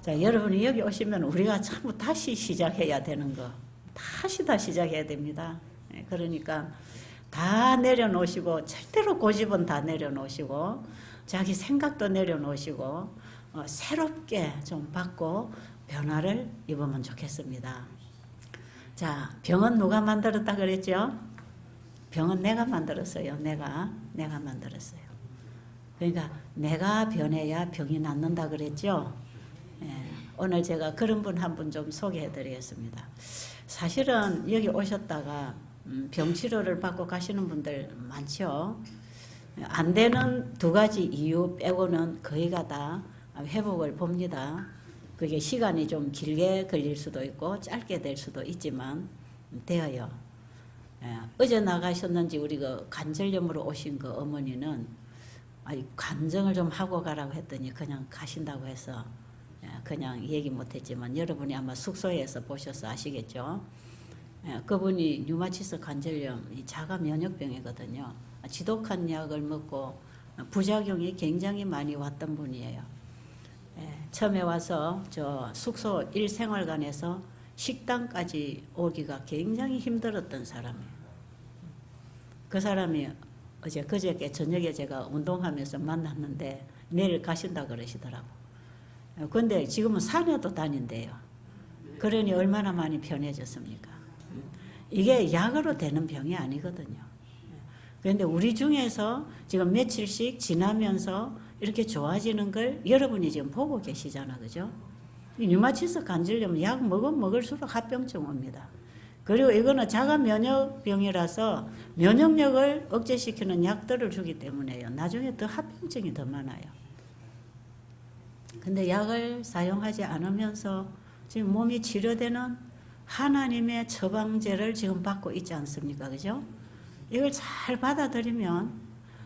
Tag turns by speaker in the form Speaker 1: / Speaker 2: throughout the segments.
Speaker 1: 자, 여러분이 여기 오시면 우리가 전부 다시 시작해야 되는 거. 다시 다 시작해야 됩니다. 그러니까 다 내려놓으시고, 절대로 고집은 다 내려놓으시고, 자기 생각도 내려놓으시고, 새롭게 좀 받고 변화를 입으면 좋겠습니다. 자, 병은 누가 만들었다 그랬죠? 병은 내가 만들었어요. 내가 만들었어요. 그러니까 내가 변해야 병이 낫는다 그랬죠? 오늘 제가 그런 분 한 분 좀 소개해 드리겠습니다. 사실은 여기 오셨다가 병치료를 받고 가시는 분들 많죠. 안 되는 두 가지 이유 빼고는 거의가 다 회복을 봅니다. 그게 시간이 좀 길게 걸릴 수도 있고 짧게 될 수도 있지만 되어요. 어제 나가셨는지 우리 그 관절염으로 오신 그 어머니는 관정을 좀 하고 가라고 했더니 그냥 가신다고 해서 그냥 얘기 못했지만 여러분이 아마 숙소에서 보셔서 아시겠죠. 그분이 류마티스 관절염, 자가 면역병이거든요. 지독한 약을 먹고 부작용이 굉장히 많이 왔던 분이에요. 처음에 와서 저 숙소 일생활관에서 식당까지 오기가 굉장히 힘들었던 사람이에요. 그 사람이 그저께 저녁에 제가 운동하면서 만났는데 내일 가신다 그러시더라고. 근데 지금은 산에도 다닌대요. 그러니 얼마나 많이 편해졌습니까? 이게 약으로 되는 병이 아니거든요. 그런데 우리 중에서 지금 며칠씩 지나면서 이렇게 좋아지는 걸 여러분이 지금 보고 계시잖아, 그죠? 류마티스 관절염 약 먹을수록 합병증 옵니다. 그리고 이거는 자가 면역병이라서 면역력을 억제시키는 약들을 주기 때문에요. 나중에 더 합병증이 더 많아요. 근데 약을 사용하지 않으면서 지금 몸이 치료되는 하나님의 처방제를 지금 받고 있지 않습니까? 그죠? 이걸 잘 받아들이면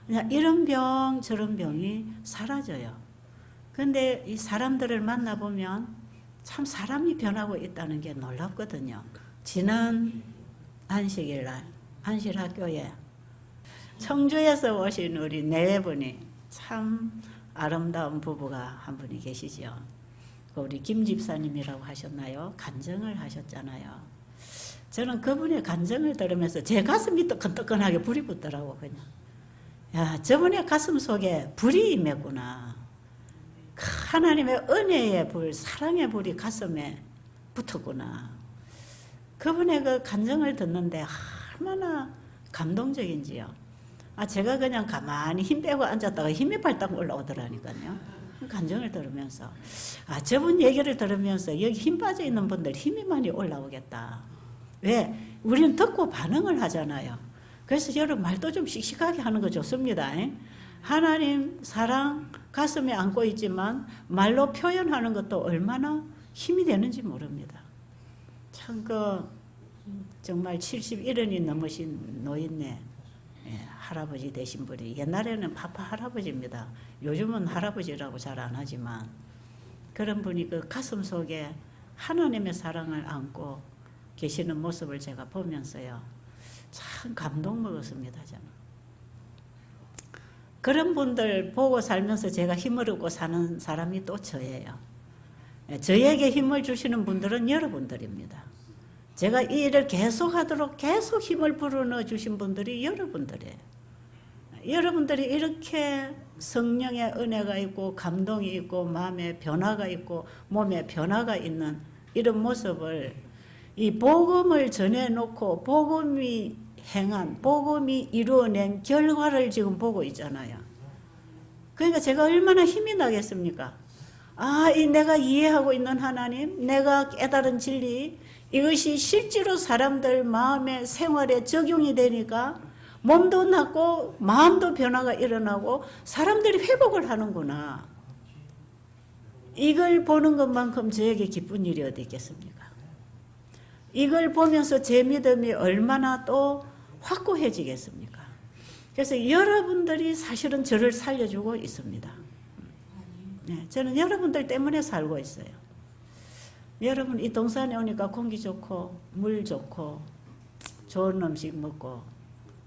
Speaker 1: 그냥 이런 병 저런 병이 사라져요. 근데 이 사람들을 만나보면 참 사람이 변하고 있다는 게 놀랍거든요. 지난 안식일 날 안실학교에 청주에서 오신 우리 네 분이 참 아름다운 부부가 한 분이 계시죠. 우리 김 집사님이라고 하셨나요? 간증을 하셨잖아요. 저는 그분의 간증을 들으면서 제 가슴이 뜨끈뜨끈하게 불이 붙더라고. 그냥 야, 저분의 가슴 속에 불이 임했구나. 하나님의 은혜의 불, 사랑의 불이 가슴에 붙었구나. 그분의 그 간증을 듣는데 얼마나 감동적인지요. 제가 그냥 가만히 힘 빼고 앉았다가 힘이 발딱 올라오더라니까요. 간증을 들으면서 저분 얘기를 들으면서 여기 힘 빠져 있는 분들 힘이 많이 올라오겠다. 왜? 우리는 듣고 반응을 하잖아요. 그래서 여러분 말도 좀 씩씩하게 하는 거 좋습니다. 하나님 사랑 가슴에 안고 있지만 말로 표현하는 것도 얼마나 힘이 되는지 모릅니다. 참 정말 71년이 넘으신 노인네 할아버지 되신 분이 옛날에는 파파 할아버지입니다. 요즘은 할아버지라고 잘 안 하지만 그런 분이 그 가슴 속에 하나님의 사랑을 안고 계시는 모습을 제가 보면서요. 참 감동 먹었습니다. 저는. 그런 분들 보고 살면서 제가 힘을 얻고 사는 사람이 또 저예요. 저에게 힘을 주시는 분들은 여러분들입니다. 제가 이 일을 계속하도록 계속 힘을 불어넣어 주신 분들이 여러분들이에요. 여러분들이 이렇게 성령의 은혜가 있고 감동이 있고 마음에 변화가 있고 몸에 변화가 있는 이런 모습을 이 복음을 전해놓고 복음이 행한 복음이 이루어낸 결과를 지금 보고 있잖아요. 그러니까 제가 얼마나 힘이 나겠습니까? 이 내가 이해하고 있는 하나님, 내가 깨달은 진리, 이것이 실제로 사람들 마음의 생활에 적용이 되니까 몸도 낫고 마음도 변화가 일어나고 사람들이 회복을 하는구나. 이걸 보는 것만큼 저에게 기쁜 일이 어디 있겠습니까? 이걸 보면서 제 믿음이 얼마나 또 확고해지겠습니까? 그래서 여러분들이 사실은 저를 살려주고 있습니다. 저는 여러분들 때문에 살고 있어요. 여러분 이 동산에 오니까 공기 좋고 물 좋고 좋은 음식 먹고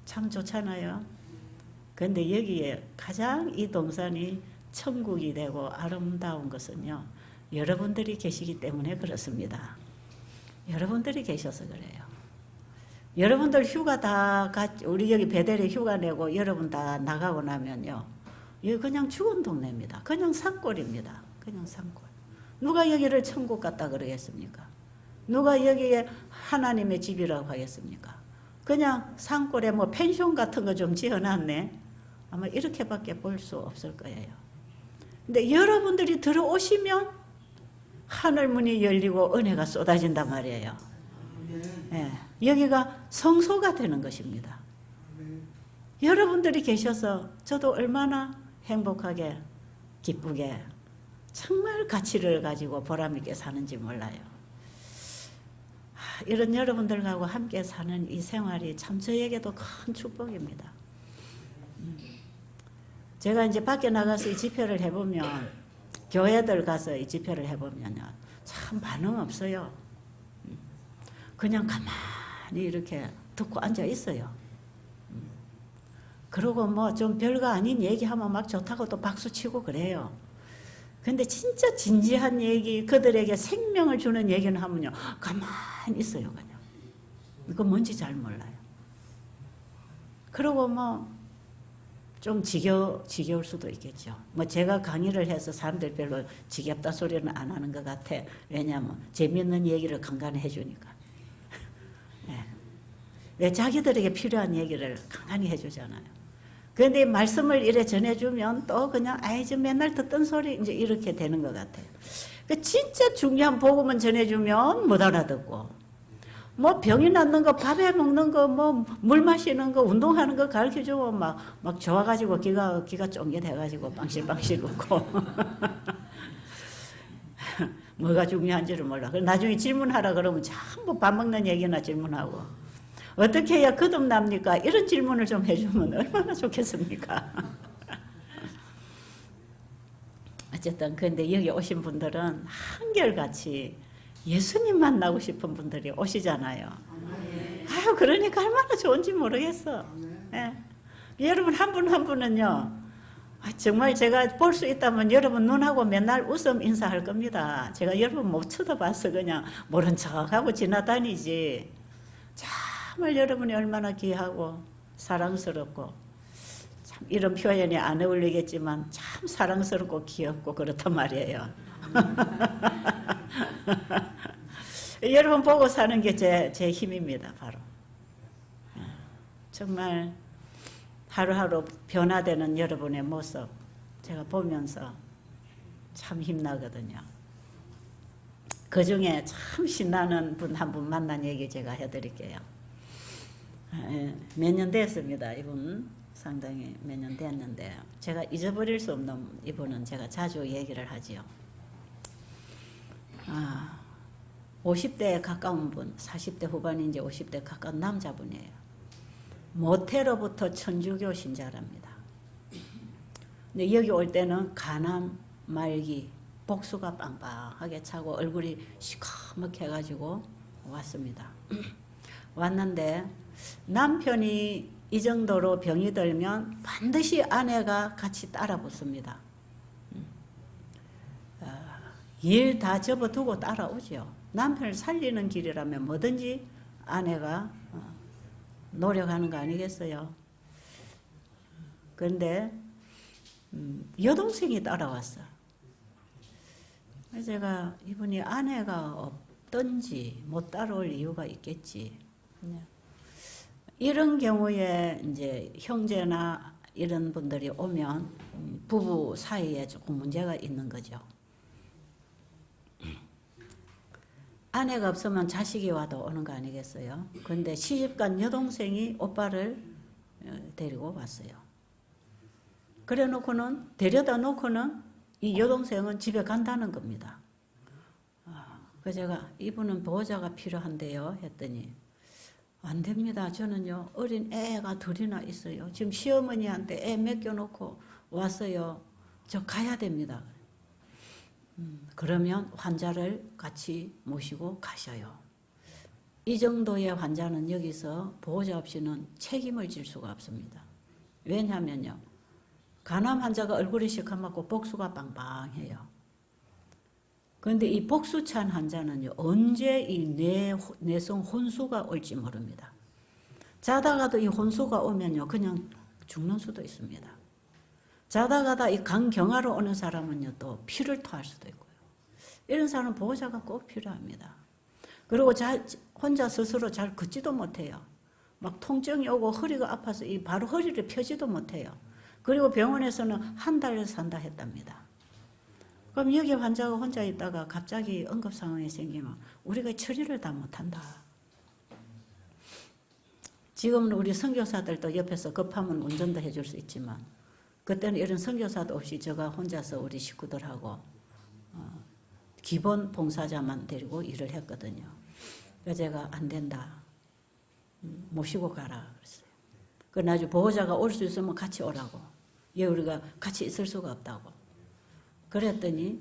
Speaker 1: 참 좋잖아요. 그런데 여기에 가장 이 동산이 천국이 되고 아름다운 것은요. 여러분들이 계시기 때문에 그렇습니다. 여러분들이 계셔서 그래요. 여러분들 휴가 다 우리 여기 베델에 휴가 내고 여러분 다 나가고 나면요, 여기 그냥 죽은 동네입니다. 그냥 산골입니다. 그냥 산골. 누가 여기를 천국 같다 그러겠습니까? 누가 여기에 하나님의 집이라고 하겠습니까? 그냥 산골에 뭐 펜션 같은 거 좀 지어놨네. 아마 이렇게밖에 볼 수 없을 거예요. 근데 여러분들이 들어오시면 하늘 문이 열리고 은혜가 쏟아진단 말이에요. 예, 여기가 성소가 되는 것입니다. 여러분들이 계셔서 저도 얼마나 행복하게 기쁘게 정말 가치를 가지고 보람있게 사는지 몰라요. 이런 여러분들하고 함께 사는 이 생활이 참 저에게도 큰 축복입니다. 제가 이제 밖에 나가서 이 집회를 해보면, 교회들 가서 이 집회를 해보면요, 참 반응 없어요. 그냥 가만히 이렇게 듣고 앉아 있어요. 그러고 뭐 좀 별거 아닌 얘기하면 막 좋다고 또 박수 치고 그래요. 근데 진짜 진지한 얘기, 그들에게 생명을 주는 얘기는 하면요, 가만히 있어요, 그냥. 이거 뭔지 잘 몰라요. 그러고 뭐 좀 지겨울 수도 있겠죠. 뭐 제가 강의를 해서 사람들 별로 지겹다 소리는 안 하는 것 같아. 왜냐하면 재미있는 얘기를 간간히 해주니까. 네. 왜 자기들에게 필요한 얘기를 간간히 해주잖아요. 그런데 말씀을 이래 전해주면 또 그냥 아이 저 맨날 듣던 소리 이제 이렇게 되는 것 같아요. 진짜 중요한 복음은 전해주면 못 알아듣고, 뭐 병이 낫는 거, 밥에 먹는 거, 뭐 물 마시는 거, 운동하는 거 가르쳐주면 막 좋아가지고 기가 쫑긋해가지고 빵실빵실 웃고 뭐가 중요한지를 몰라. 나중에 질문하라 그러면 전부 밥 먹는 얘기나 질문하고, 어떻게 해야 거듭납니까? 이런 질문을 좀 해주면 얼마나 좋겠습니까? 어쨌든 근데 여기 오신 분들은 한결같이 예수님 만나고 싶은 분들이 오시잖아요. 아유, 그러니까 얼마나 좋은지 모르겠어. 예. 여러분 한 분 한 분은요, 정말 제가 볼 수 있다면 여러분 눈하고 맨날 웃음 인사할 겁니다. 제가 여러분 못 쳐다봐서 그냥 모른 척하고 지나다니지. 정말 여러분이 얼마나 귀하고 사랑스럽고, 참 이런 표현이 안 어울리겠지만 참 사랑스럽고 귀엽고 그렇단 말이에요. 여러분 보고 사는 게 제 힘입니다, 바로. 정말 하루하루 변화되는 여러분의 모습 제가 보면서 참 힘나거든요. 그 중에 참 신나는 분 한 분 만난 얘기 제가 해드릴게요. 몇 년 됐습니다. 이분 상당히 몇 년 됐는데 제가 잊어버릴 수 없는 이분은 제가 자주 얘기를 하지요. 50대에 가까운 분, 40대 후반인지 50대 가까운 남자분이에요. 모태로부터 천주교 신자랍니다. 근데 여기 올 때는 간암, 말기, 복수가 빵빵하게 차고 얼굴이 시커멓게 해가지고 왔습니다. 왔는데 남편이 이 정도로 병이 들면 반드시 아내가 같이 따라 붙습니다. 일 다 접어두고 따라오죠. 남편을 살리는 길이라면 뭐든지 아내가 노력하는 거 아니겠어요? 그런데 여동생이 따라왔어. 제가 이분이 아내가 없던지 못 따라올 이유가 있겠지. 이런 경우에 이제 형제나 이런 분들이 오면 부부 사이에 조금 문제가 있는 거죠. 아내가 없으면 자식이 와도 오는 거 아니겠어요? 그런데 시집간 여동생이 오빠를 데리고 왔어요. 그래 놓고는, 데려다 놓고는 이 여동생은 집에 간다는 겁니다. 그래서 제가 이분은 보호자가 필요한데요 했더니 안 됩니다. 저는요 어린 애가 둘이나 있어요. 지금 시어머니한테 애 맡겨놓고 왔어요. 저 가야 됩니다. 그러면 환자를 같이 모시고 가셔요. 이 정도의 환자는 여기서 보호자 없이는 책임을 질 수가 없습니다. 왜냐하면요, 간암 환자가 얼굴이 시커멓고 복수가 빵빵해요. 그런데 이 복수찬 환자는요, 언제 이 뇌성 혼수가 올지 모릅니다. 자다가도 이 혼수가 오면요, 그냥 죽는 수도 있습니다. 자다가다 이 간경화로 오는 사람은요, 또 피를 토할 수도 있고요. 이런 사람은 보호자가 꼭 필요합니다. 그리고 혼자 스스로 잘 걷지도 못해요. 막 통증이 오고 허리가 아파서 바로 허리를 펴지도 못해요. 그리고 병원에서는 한 달 산다 했답니다. 그럼 여기 환자가 혼자 있다가 갑자기 응급 상황이 생기면 우리가 처리를 다 못한다. 지금은 우리 선교사들도 옆에서 급하면 운전도 해줄 수 있지만 그때는 이런 선교사도 없이 제가 혼자서 우리 식구들하고 기본 봉사자만 데리고 일을 했거든요. 그래서 제가 안 된다. 모시고 가라 그랬어요. 그 나중에 보호자가 올 수 있으면 같이 오라고. 예, 우리가 같이 있을 수가 없다고. 그랬더니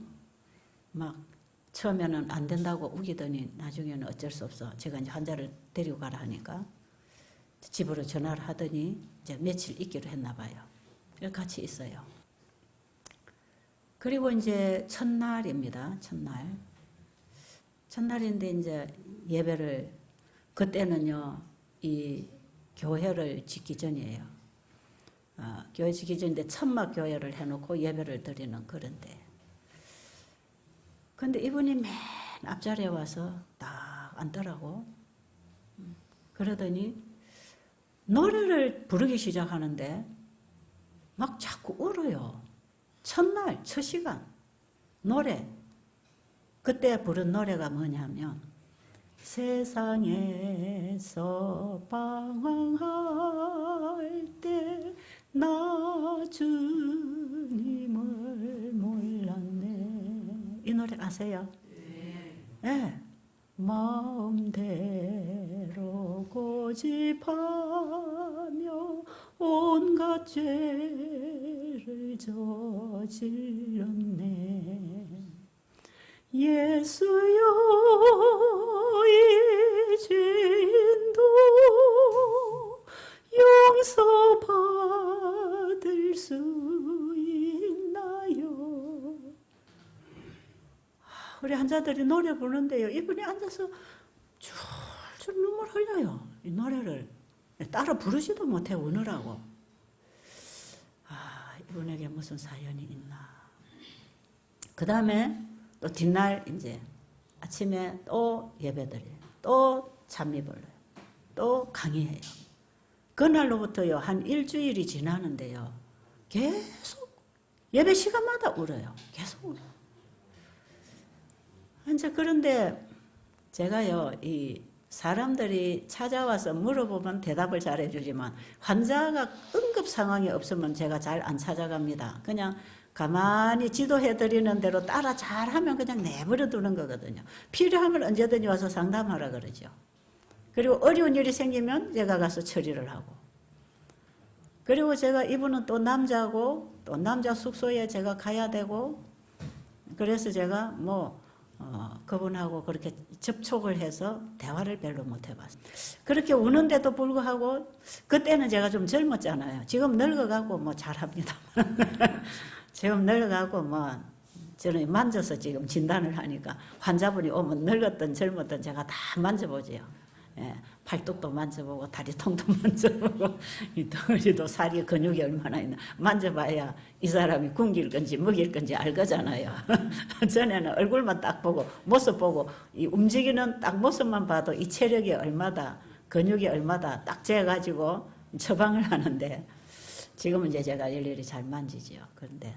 Speaker 1: 막 처음에는 안 된다고 우기더니 나중에는 어쩔 수 없어. 제가 이제 환자를 데리고 가라 하니까 집으로 전화를 하더니 이제 며칠 있기로 했나 봐요. 그래서 같이 있어요. 그리고 이제 첫날입니다. 첫날인데 이제 예배를 그때는요 이 교회를 짓기 전이에요. 교회 짓기 전인데 천막 교회를 해놓고 예배를 드리는 그런데. 근데 이분이 맨 앞자리에 와서 딱 앉더라고. 그러더니 노래를 부르기 시작하는데 막 자꾸 울어요. 첫날, 첫 시간 노래. 그때 부른 노래가 뭐냐면 세상에서 방황할 때 나 주님을 몰랐네. 이 노래 아세요? 네. 마음대로 고집하며 온갖 죄를 저질렀네. 예수여 이 죄인도 용서받을 수 있나요? 우리 환자들이 노래 부르는데요. 이분이 앉아서 줄줄 눈물 흘려요. 이 노래를 따라 부르지도 못해 우느라고. 이분에게 무슨 사연이 있나. 그 다음에 또 뒷날 이제 아침에 또 예배드려요. 또 찬미 불러요. 또 강의해요. 그날로부터요 한 일주일이 지나는데요. 계속 예배 시간마다 울어요. 계속 울어요. 이제 그런데 제가요 이 사람들이 찾아와서 물어보면 대답을 잘해주지만 환자가 응급 상황이 없으면 제가 잘 안 찾아갑니다. 그냥 가만히 지도해드리는 대로 따라 잘하면 그냥 내버려 두는 거거든요. 필요하면 언제든지 와서 상담하라 그러죠. 그리고 어려운 일이 생기면 제가 가서 처리를 하고. 그리고 제가 이분은 또 남자고 또 남자 숙소에 제가 가야 되고 그래서 제가 그분하고 그렇게 접촉을 해서 대화를 별로 못 해봤어요. 그렇게 우는데도 불구하고 그때는 제가 좀 젊었잖아요. 지금 늙어가고 잘합니다. 지금 늙어가고 저는 만져서 지금 진단을 하니까 환자분이 오면 늙었든 젊었든 제가 다 만져보지요. 예, 팔뚝도 만져보고 다리통도 만져보고 이 덩어리도 살이 근육이 얼마나 있나 만져봐야 이 사람이 굶길 건지 먹일 건지 알거잖아요. 전에는 얼굴만 딱 보고 모습 보고 이 움직이는 딱 모습만 봐도 이 체력이 얼마다 근육이 얼마다 딱 재가지고 처방을 하는데 지금은 이제 제가 일일이 잘 만지지요. 그런데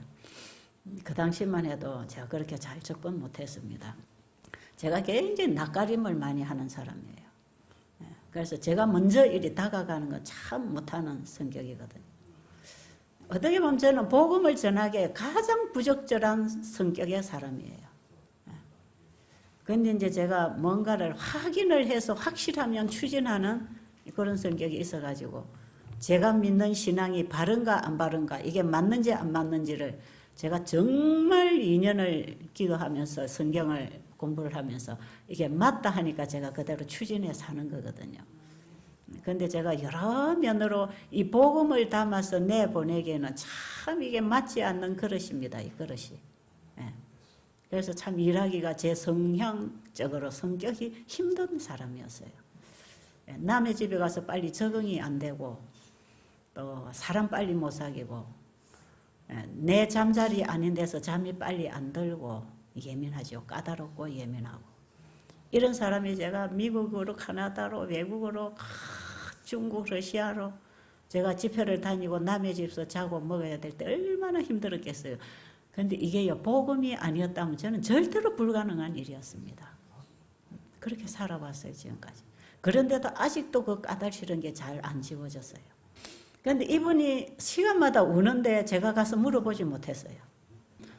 Speaker 1: 그 당시만 해도 제가 그렇게 잘 접근 못했습니다. 제가 굉장히 낯가림을 많이 하는 사람이에요. 그래서 제가 먼저 이리 다가가는 건 참 못하는 성격이거든요. 어떻게 보면 저는 복음을 전하기에 가장 부적절한 성격의 사람이에요. 그런데 이제 제가 뭔가를 확인을 해서 확실하면 추진하는 그런 성격이 있어가지고 제가 믿는 신앙이 바른가 안 바른가 이게 맞는지 안 맞는지를 제가 정말 2년을 기도하면서 성경을 공부를 하면서 이게 맞다 하니까 제가 그대로 추진해 사는 거거든요. 그런데 제가 여러 면으로 이 복음을 담아서 내보내기에는 참 이게 맞지 않는 그릇입니다. 이 그릇이. 예. 그래서 참 일하기가 제 성향적으로 성격이 힘든 사람이었어요. 남의 집에 가서 빨리 적응이 안 되고 또 사람 빨리 못 사귀고 내 잠자리 아닌 데서 잠이 빨리 안 들고 예민하죠. 까다롭고 예민하고. 이런 사람이 제가 미국으로 카나다로 외국으로 중국 러시아로 제가 집회를 다니고 남의 집에서 자고 먹어야 될 때 얼마나 힘들었겠어요. 그런데 이게요 복음이 아니었다면 저는 절대로 불가능한 일이었습니다. 그렇게 살아왔어요 지금까지. 그런데도 아직도 그 까닭스러운 게 잘 안 지워졌어요. 그런데 이분이 시간마다 우는데 제가 가서 물어보지 못했어요.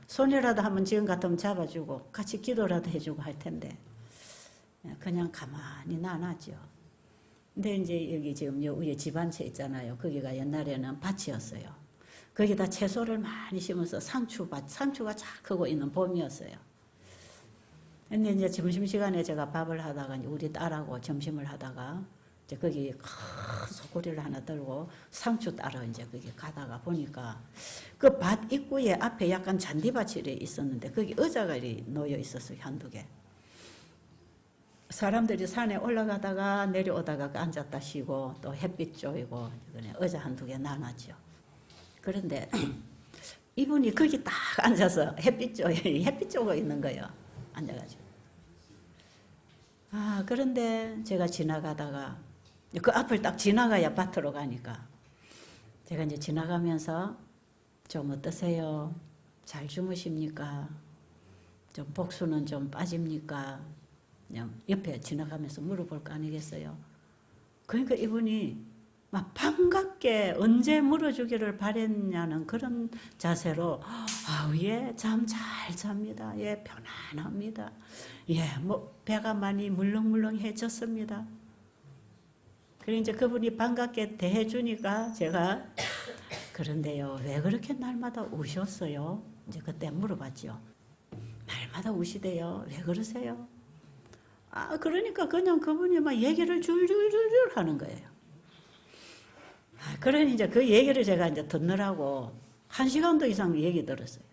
Speaker 1: 손이라도 한번 지금 같으면 잡아주고 같이 기도라도 해주고 할 텐데 그냥 가만히 놔놨죠. 근데 이제 여기 지금 위에 집 한 채 있잖아요. 거기가 옛날에는 밭이었어요. 거기다 채소를 많이 심어서 상추가 쫙 크고 있는 봄이었어요. 근데 이제 점심시간에 제가 밥을 하다가 우리 딸하고 점심을 하다가 이제 거기 큰 소쿠리를 하나 들고 상추 따러 이제 거기 가다가 보니까 그 밭 입구에 앞에 약간 잔디밭이 있었는데 거기 의자가 놓여 있었어요. 한두 개. 사람들이 산에 올라가다가 내려오다가 앉았다 쉬고 또 햇빛 쬐고 의자 한두 개 놔놨죠. 그런데 이분이 거기 딱 앉아서 햇빛 쬐고 있는 거예요. 앉아가지고. 그런데 제가 지나가다가 그 앞을 딱 지나가야 밭으로 가니까 제가 이제 지나가면서 좀 어떠세요? 잘 주무십니까? 좀 복수는 좀 빠집니까? 그냥 옆에 지나가면서 물어볼 거 아니겠어요? 그러니까 이분이 막 반갑게 언제 물어주기를 바랬냐는 그런 자세로 예, 잠 잘 잡니다. 예, 편안합니다. 예, 뭐 배가 많이 물렁물렁해졌습니다. 그래 이제 그분이 반갑게 대해주니까 제가 그런데요, 왜 그렇게 날마다 우셨어요? 이제 그때 물어봤죠. 날마다 우시대요. 왜 그러세요? 그러니까 그냥 그분이 막 얘기를 줄줄줄줄 하는 거예요. 그러니 이제 그 얘기를 제가 이제 듣느라고 1시간도 이상 얘기 들었어요.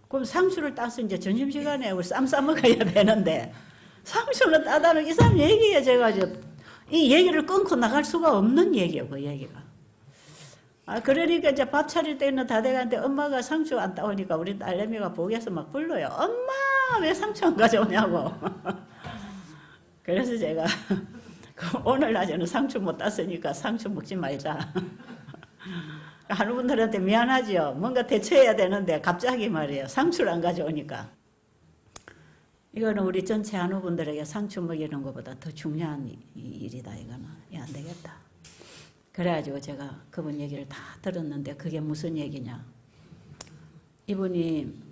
Speaker 1: 그럼 상추를 따서 이제 점심시간에 우리 쌈 싸먹어야 되는데, 상추를 따다는 이 사람 얘기에 제가 이 얘기를 끊고 나갈 수가 없는 얘기예요, 그 얘기가. 그러니까 이제 밥 차릴 때는 다 돼가는데 엄마가 상추 안 따오니까 우리 딸내미가 보기에서 막 불러요. 엄마, 왜 상추 안 가져오냐고. 그래서 제가 오늘 낮에는 상추 못 땄으니까 상추 먹지 말자. 한우분들한테 미안하죠. 뭔가 대처해야 되는데 갑자기 말이에요. 상추를 안 가져오니까. 이거는 우리 전체 한우분들에게 상추 먹이는 것보다 더 중요한 일이다. 이거는 안 되겠다. 그래가지고 제가 그분 얘기를 다 들었는데 그게 무슨 얘기냐. 이분이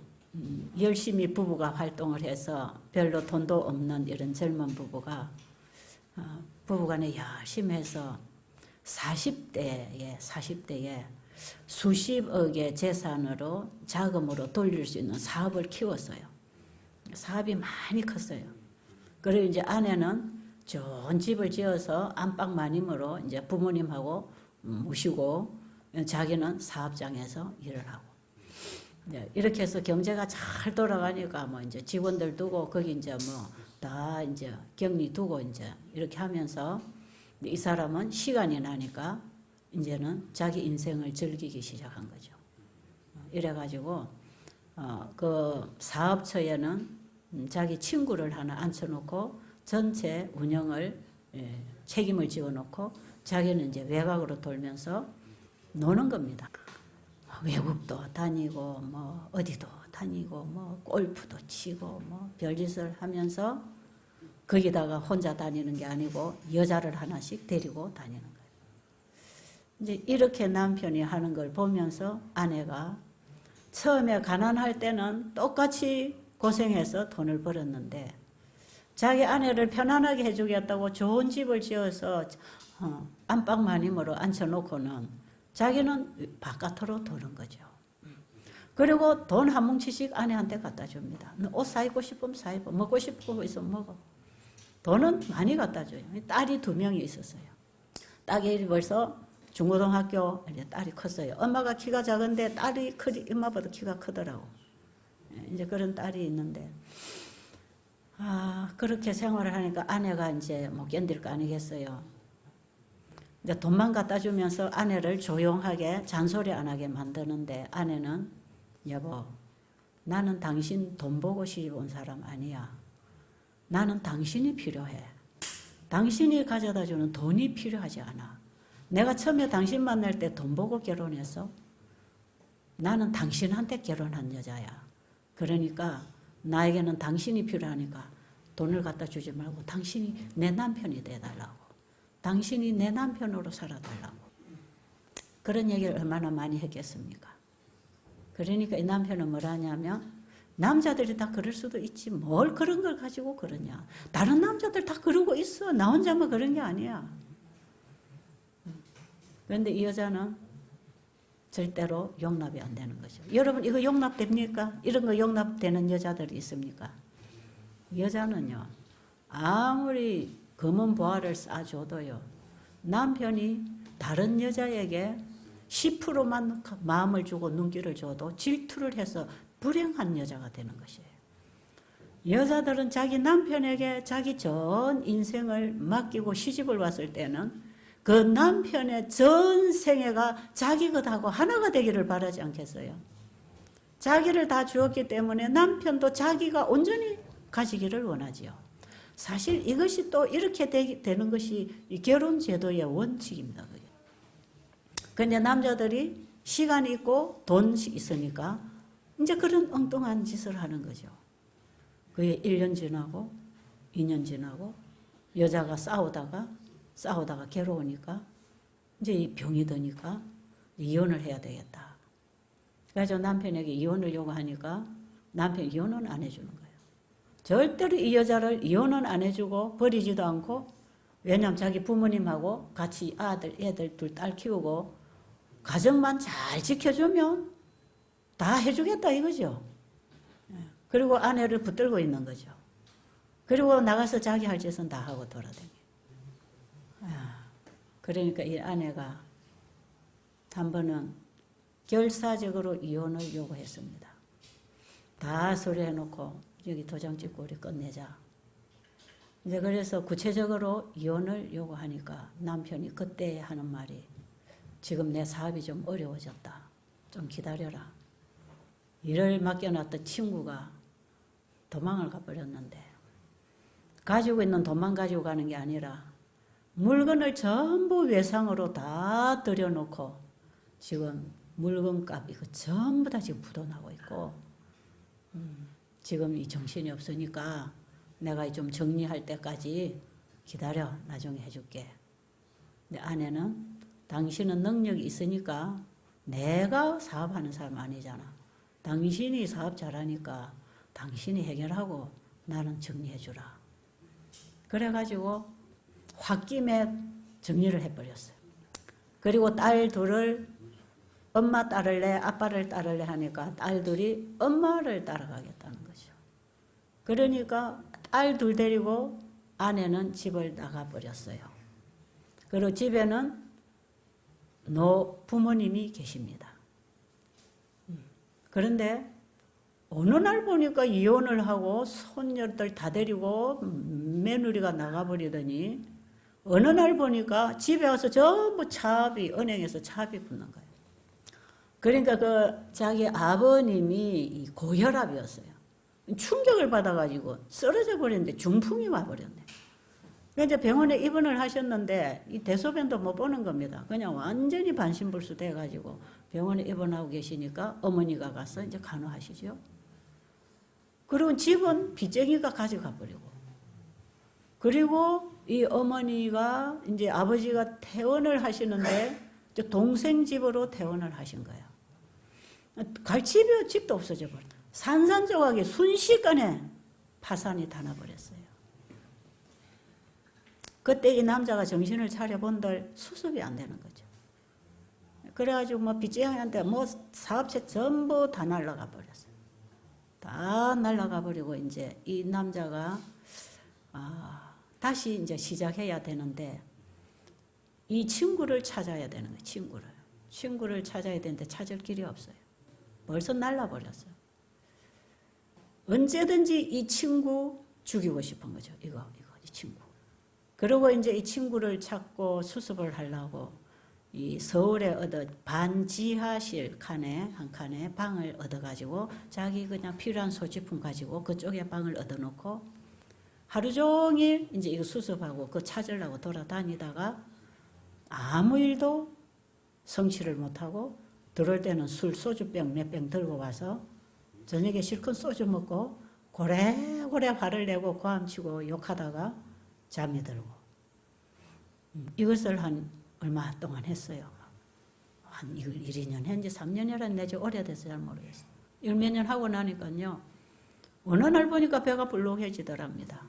Speaker 1: 열심히 부부가 활동을 해서 별로 돈도 없는 이런 젊은 부부가 부부간에 열심히 해서 40대에 수십억의 재산으로 자금으로 돌릴 수 있는 사업을 키웠어요. 사업이 많이 컸어요. 그리고 이제 아내는 좋은 집을 지어서 안방 마님으로 이제 부모님하고 모시고 자기는 사업장에서 일을 하고. 이렇게 해서 경제가 잘 돌아가니까 뭐 이제 직원들 두고 거기 이제 뭐 다 이제 격리 두고 이제 이렇게 하면서 이 사람은 시간이 나니까 이제는 자기 인생을 즐기기 시작한 거죠. 이래가지고 그 사업처에는 자기 친구를 하나 앉혀놓고 전체 운영을 책임을 지어놓고 자기는 이제 외곽으로 돌면서 노는 겁니다. 외국도 다니고 뭐 어디도 다니고 뭐 골프도 치고 뭐 별짓을 하면서 거기다가 혼자 다니는 게 아니고 여자를 하나씩 데리고 다니는 거예요. 이제 이렇게 남편이 하는 걸 보면서 아내가 처음에 가난할 때는 똑같이 고생해서 돈을 벌었는데 자기 아내를 편안하게 해주겠다고 좋은 집을 지어서 안방 마님으로 앉혀놓고는 자기는 바깥으로 도는 거죠. 그리고 돈 한 뭉치씩 아내한테 갖다 줍니다. 옷 사입고 싶으면 사입고 먹고 싶은 거 있으면 먹어. 돈은 많이 갖다 줘요. 딸이 2명이 있었어요. 딸이 벌써 중고등학교 이제 딸이 컸어요. 엄마가 키가 작은데 딸이 엄마보다 키가 크더라고. 이제 그런 딸이 있는데, 그렇게 생활을 하니까 아내가 이제 못 견딜 거 아니겠어요. 이제 돈만 갖다 주면서 아내를 조용하게 잔소리 안 하게 만드는데, 아내는 여보, 나는 당신 돈 보고 시집 온 사람 아니야. 나는 당신이 필요해. 당신이 가져다 주는 돈이 필요하지 않아. 내가 처음에 당신 만날 때 돈 보고 결혼했어. 나는 당신한테 결혼한 여자야. 그러니까 나에게는 당신이 필요하니까 돈을 갖다 주지 말고 당신이 내 남편이 돼달라고. 당신이 내 남편으로 살아달라고. 그런 얘기를 얼마나 많이 했겠습니까? 그러니까 이 남편은 뭐라 하냐면, 남자들이 다 그럴 수도 있지 뭘 그런 걸 가지고 그러냐. 다른 남자들 다 그러고 있어. 나 혼자만 그런 게 아니야. 그런데 이 여자는 절대로 용납이 안 되는 거죠. 여러분 이거 용납됩니까? 이런 거 용납되는 여자들이 있습니까? 여자는요, 아무리 검은 보화를 싸줘도요, 남편이 다른 여자에게 10%만 마음을 주고 눈길을 줘도 질투를 해서 불행한 여자가 되는 것이에요. 여자들은 자기 남편에게 자기 전 인생을 맡기고 시집을 왔을 때는 그 남편의 전 생애가 자기 것하고 하나가 되기를 바라지 않겠어요? 자기를 다 주었기 때문에 남편도 자기가 온전히 가지기를 원하지요. 사실 이것이 또 이렇게 되는 것이 결혼 제도의 원칙입니다. 그런데 남자들이 시간이 있고 돈이 있으니까 이제 그런 엉뚱한 짓을 하는 거죠. 그게 1년 지나고 2년 지나고 여자가 싸우다가 괴로우니까 이제 이 병이 드니까 이혼을 해야 되겠다. 그래서 남편에게 이혼을 요구하니까 남편이 이혼은 안 해주는 거예요. 절대로 이 여자를 이혼은 안 해주고 버리지도 않고, 왜냐하면 자기 부모님하고 같이 애들 둘 딸 키우고 가정만 잘 지켜주면 다 해주겠다 이거죠. 그리고 아내를 붙들고 있는 거죠. 그리고 나가서 자기 할 짓은 다 하고 돌아다녀요. 그러니까 이 아내가 한 번은 결사적으로 이혼을 요구했습니다. 다 소리해놓고 여기 도장 찍고 우리 끝내자. 이제 그래서 구체적으로 이혼을 요구하니까 남편이 그때 하는 말이, 지금 내 사업이 좀 어려워졌다. 좀 기다려라. 일을 맡겨놨던 친구가 도망을 가버렸는데, 가지고 있는 돈만 가지고 가는 게 아니라 물건을 전부 외상으로 다 들여놓고 지금 물건값 이거 전부 다 지금 부도나고 있고, 지금 이 정신이 없으니까 내가 좀 정리할 때까지 기다려. 나중에 해줄게. 근데 아내는, 당신은 능력이 있으니까 내가 사업하는 사람 아니잖아. 당신이 사업 잘하니까 당신이 해결하고 나는 정리해주라. 그래가지고 홧김에 정리를 해버렸어요. 그리고 딸 둘을 엄마 따를래 아빠를 따를래 하니까 딸들이 엄마를 따라가겠다는 거죠. 그러니까 딸 둘 데리고 아내는 집을 나가버렸어요. 그리고 집에는 부모님이 계십니다. 그런데 어느 날 보니까 이혼을 하고 손녀들 다 데리고 며느리가 나가버리더니 어느 날 보니까 집에 와서 전부 은행에서 차압이 붙는 거예요. 그러니까 그 자기 아버님이 고혈압이었어요. 충격을 받아가지고 쓰러져 버렸는데 중풍이 와버렸네. 그래서 병원에 입원을 하셨는데 이 대소변도 못 보는 겁니다. 그냥 완전히 반신불수 돼가지고 병원에 입원하고 계시니까 어머니가 가서 이제 간호하시죠. 그리고 집은 빚쟁이가 가져가 버리고, 그리고 이 어머니가 이제 아버지가 퇴원을 하시는데 동생 집으로 퇴원을 하신 거예요. 갈 집도 없어져 버려. 산산조각이 순식간에 파산이 다 나버렸어요. 그때 이 남자가 정신을 차려본들 수습이 안 되는 거죠. 그래가지고 뭐 빚쟁이한테 뭐 사업체 전부 다 날라가 버렸어요. 다 날라가 버리고 이제 이 남자가 다시 이제 시작해야 되는데 이 친구를 찾아야 되는 거예요. 친구를 찾아야 되는데 찾을 길이 없어요. 벌써 날라버렸어요. 언제든지 이 친구 죽이고 싶은 거죠. 이 친구. 그리고 이제 이 친구를 찾고 수습을 하려고 이 서울에 반지하실 한 칸에 방을 얻어가지고 자기 그냥 필요한 소지품 가지고 그쪽에 방을 얻어놓고 하루 종일 이제 이거 수습하고 그거 찾으려고 돌아다니다가 아무 일도 성취를 못하고 들어올 때는 소주병 몇 병 들고 와서 저녁에 실컷 소주 먹고 고래고래 화를 내고 고함치고 욕하다가 잠이 들고 이것을 한 얼마 동안 했어요. 한 1, 2년 현재 3년이라 내지 오래돼서 잘 모르겠어요. 1몇 년 하고 나니까요. 어느 날 보니까 배가 불룩해지더랍니다.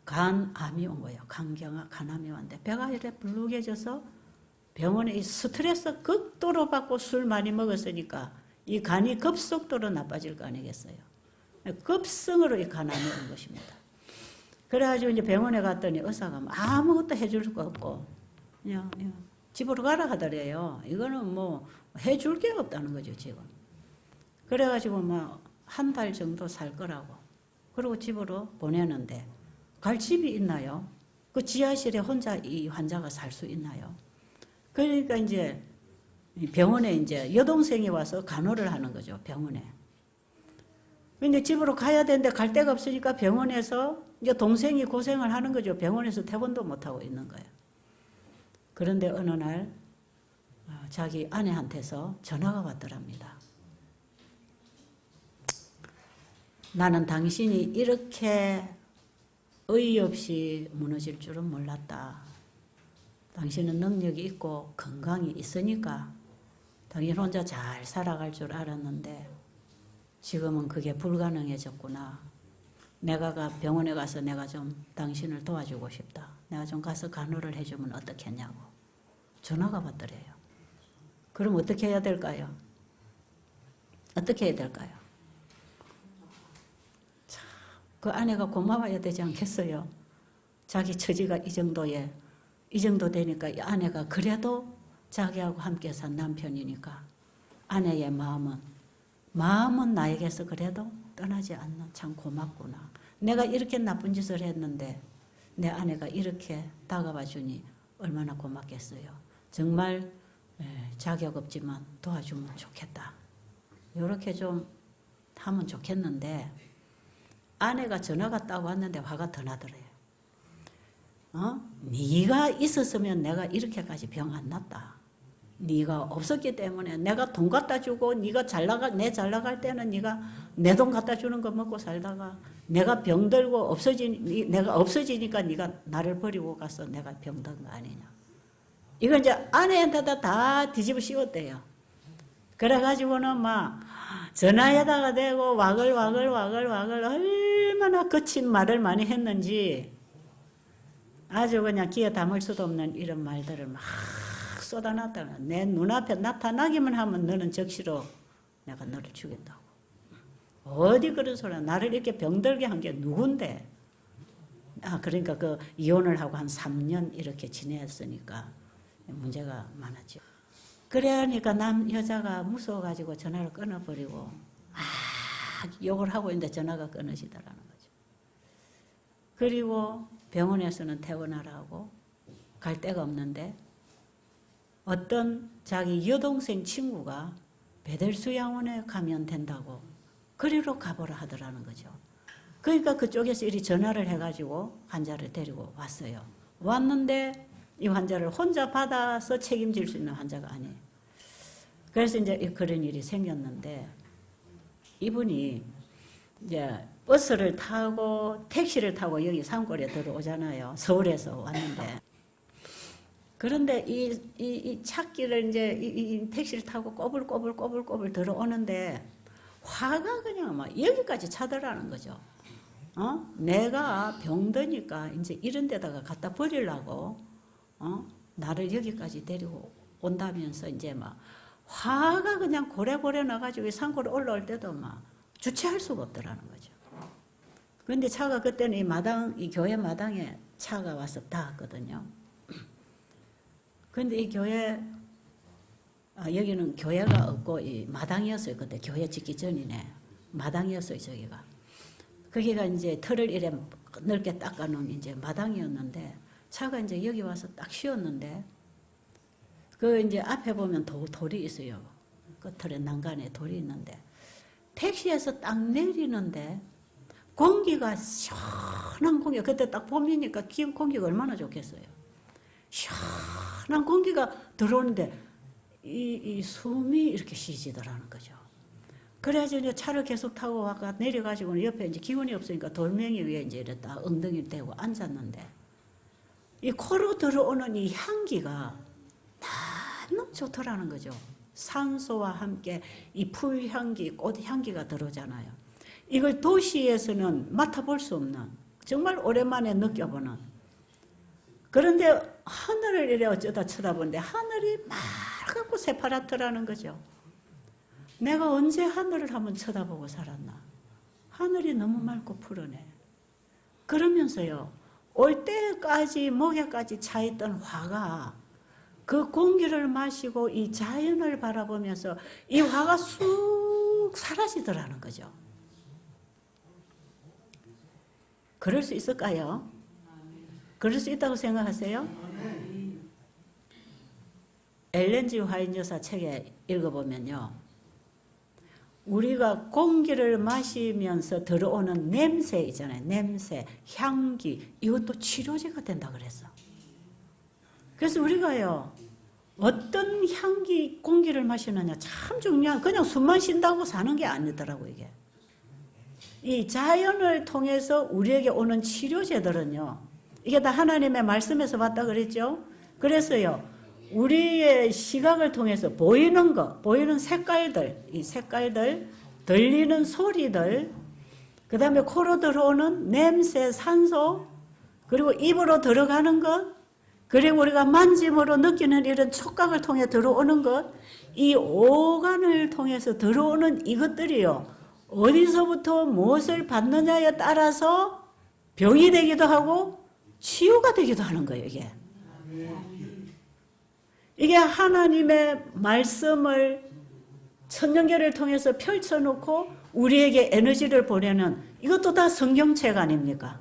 Speaker 1: 간암이 온 거예요. 간암이 왔는데 배가 이렇게 불룩해져서 병원에 이 스트레스 극도로 받고 술 많이 먹었으니까 이 간이 급속도로 나빠질 거 아니겠어요. 급성으로 이 간암이 온 것입니다. 그래가지고 이제 병원에 갔더니 의사가 아무것도 해줄 수가 없고 그냥 집으로 가라 하더래요. 이거는 뭐 해줄 게 없다는 거죠 지금. 그래가지고 막 한 달 정도 살 거라고. 그리고 집으로 보내는데 갈 집이 있나요? 그 지하실에 혼자 이 환자가 살 수 있나요? 그러니까 이제 병원에 이제 여동생이 와서 간호를 하는 거죠 병원에. 근데 집으로 가야 되는데 갈 데가 없으니까 병원에서 이제 동생이 고생을 하는 거죠. 병원에서 퇴원도 못 하고 있는 거예요. 그런데 어느 날 자기 아내한테서 전화가 왔더랍니다. 나는 당신이 이렇게 어이없이 무너질 줄은 몰랐다. 당신은 능력이 있고 건강이 있으니까 당신 혼자 잘 살아갈 줄 알았는데 지금은 그게 불가능해졌구나. 내가 병원에 가서 내가 좀 당신을 도와주고 싶다. 내가 좀 가서 간호를 해주면 어떻겠냐고 전화가 왔더래요. 그럼 어떻게 해야 될까요? 어떻게 해야 될까요? 참, 그 아내가 고마워야 되지 않겠어요? 자기 처지가 이 정도 되니까 이 아내가 그래도 자기하고 함께 산 남편이니까 아내의 마음은 나에게서 그래도 떠나지 않는 참 고맙구나. 내가 이렇게 나쁜 짓을 했는데 내 아내가 이렇게 다가와 주니 얼마나 고맙겠어요. 정말 자격 없지만 도와주면 좋겠다. 이렇게 좀 하면 좋겠는데 아내가 전화가 딱 왔는데 화가 더 나더래요. 네가 있었으면 내가 이렇게까지 병 안 났다. 네가 없었기 때문에 내가 돈 갖다 주고 네가 잘 나갈 때는 네가 내 돈 갖다 주는 거 먹고 살다가 내가 병들고 내가 없어지니까 네가 나를 버리고 가서 내가 병든 거 아니냐. 이건 이제 아내한테다 다 뒤집어 씌웠대요. 그래가지고는 막 전화에다가 대고 와글 얼마나 거친 말을 많이 했는지 아주 그냥 귀에 담을 수도 없는 이런 말들을 막 쏟아놨다가 내 눈앞에 나타나기만 하면 너는 적시로 내가 너를 죽인다고. 어디 그런 소리야. 나를 이렇게 병들게 한 게 누군데. 그러니까 그 이혼을 하고 한 3년 이렇게 지냈으니까 문제가 많았죠. 그러니까 여자가 무서워가지고 전화를 끊어버리고 욕을 하고 있는데 전화가 끊어지더라는 거죠. 그리고 병원에서는 퇴원하라고 갈 데가 없는데 어떤 자기 여동생 친구가 배들수양원에 가면 된다고 그리로 가보라 하더라는 거죠. 그러니까 그쪽에서 이리 전화를 해가지고 환자를 데리고 왔어요. 왔는데 이 환자를 혼자 받아서 책임질 수 있는 환자가 아니에요. 그래서 이제 그런 일이 생겼는데 이분이 이제 버스를 타고 택시를 타고 여기 산골에 들어오잖아요. 서울에서 왔는데. 그런데 이 찾기를 이제 이 택시를 타고 꼬불꼬불 들어오는데 화가 그냥 막 여기까지 차더라는 거죠. 내가 병드니까 이제 이런 데다가 갖다 버리려고 나를 여기까지 데리고 온다면서 이제 막 화가 그냥 고래고래 나가지고 산골에 올라올 때도 막 주체할 수가 없더라는 거죠. 그런데 차가 그때는 이 교회 마당에 차가 와서 닿았거든요. 그런데 이 교회 여기는 교회가 없고 이 마당이었어요. 그때 교회 짓기 전이네. 마당이었어요, 저기가. 거기가 이제 털을 이래 넓게 닦아놓은 이제 마당이었는데, 차가 이제 여기 와서 딱 쉬었는데, 그 이제 앞에 보면 돌이 있어요. 끝에 난간에 돌이 있는데, 택시에서 딱 내리는데, 공기가 시원한 공기, 그때 딱 봄이니까 기운 공기가 얼마나 좋겠어요. 시원한 공기가 들어오는데, 이 숨이 이렇게 쉬지더라는 거죠. 그래서 이제 차를 계속 타고 와가 내려가지고 옆에 이제 기운이 없으니까 돌멩이 위에 이제 이랬다 엉덩이를 대고 앉았는데, 이 코로 들어오는 이 향기가 너무 좋더라는 거죠. 산소와 함께 이 풀향기, 꽃향기가 들어오잖아요. 이걸 도시에서는 맡아볼 수 없는, 정말 오랜만에 느껴보는. 그런데 하늘을 이래 어쩌다 쳐다보는데 하늘이 맑고 새파랗더라는 거죠. 내가 언제 하늘을 한번 쳐다보고 살았나. 하늘이 너무 맑고 푸르네. 그러면서요, 올 때까지 목에까지 차있던 화가 그 공기를 마시고 이 자연을 바라보면서 이 화가 쑥 사라지더라는 거죠. 그럴 수 있을까요? 그럴 수 있다고 생각하세요? 엘렌 G 화이트 여사 책에 읽어보면요, 우리가 공기를 마시면서 들어오는 냄새 있잖아요. 냄새, 향기, 이것도 치료제가 된다 그랬어. 그래서 우리가요, 어떤 향기, 공기를 마시느냐 참 중요한, 그냥 숨만 쉰다고 사는 게 아니더라고, 이게. 이 자연을 통해서 우리에게 오는 치료제들은요, 이게 다 하나님의 말씀에서 왔다 그랬죠? 그래서요, 우리의 시각을 통해서 보이는 것, 보이는 색깔들, 이 색깔들, 들리는 소리들, 그 다음에 코로 들어오는 냄새, 산소, 그리고 입으로 들어가는 것, 그리고 우리가 만짐으로 느끼는 이런 촉각을 통해 들어오는 것, 이 오간을 통해서 들어오는 이것들이요, 어디서부터 무엇을 받느냐에 따라서 병이 되기도 하고 치유가 되기도 하는 거예요, 이게. 이게 하나님의 말씀을 천년계를 통해서 펼쳐놓고 우리에게 에너지를 보내는, 이것도 다 성경책 아닙니까?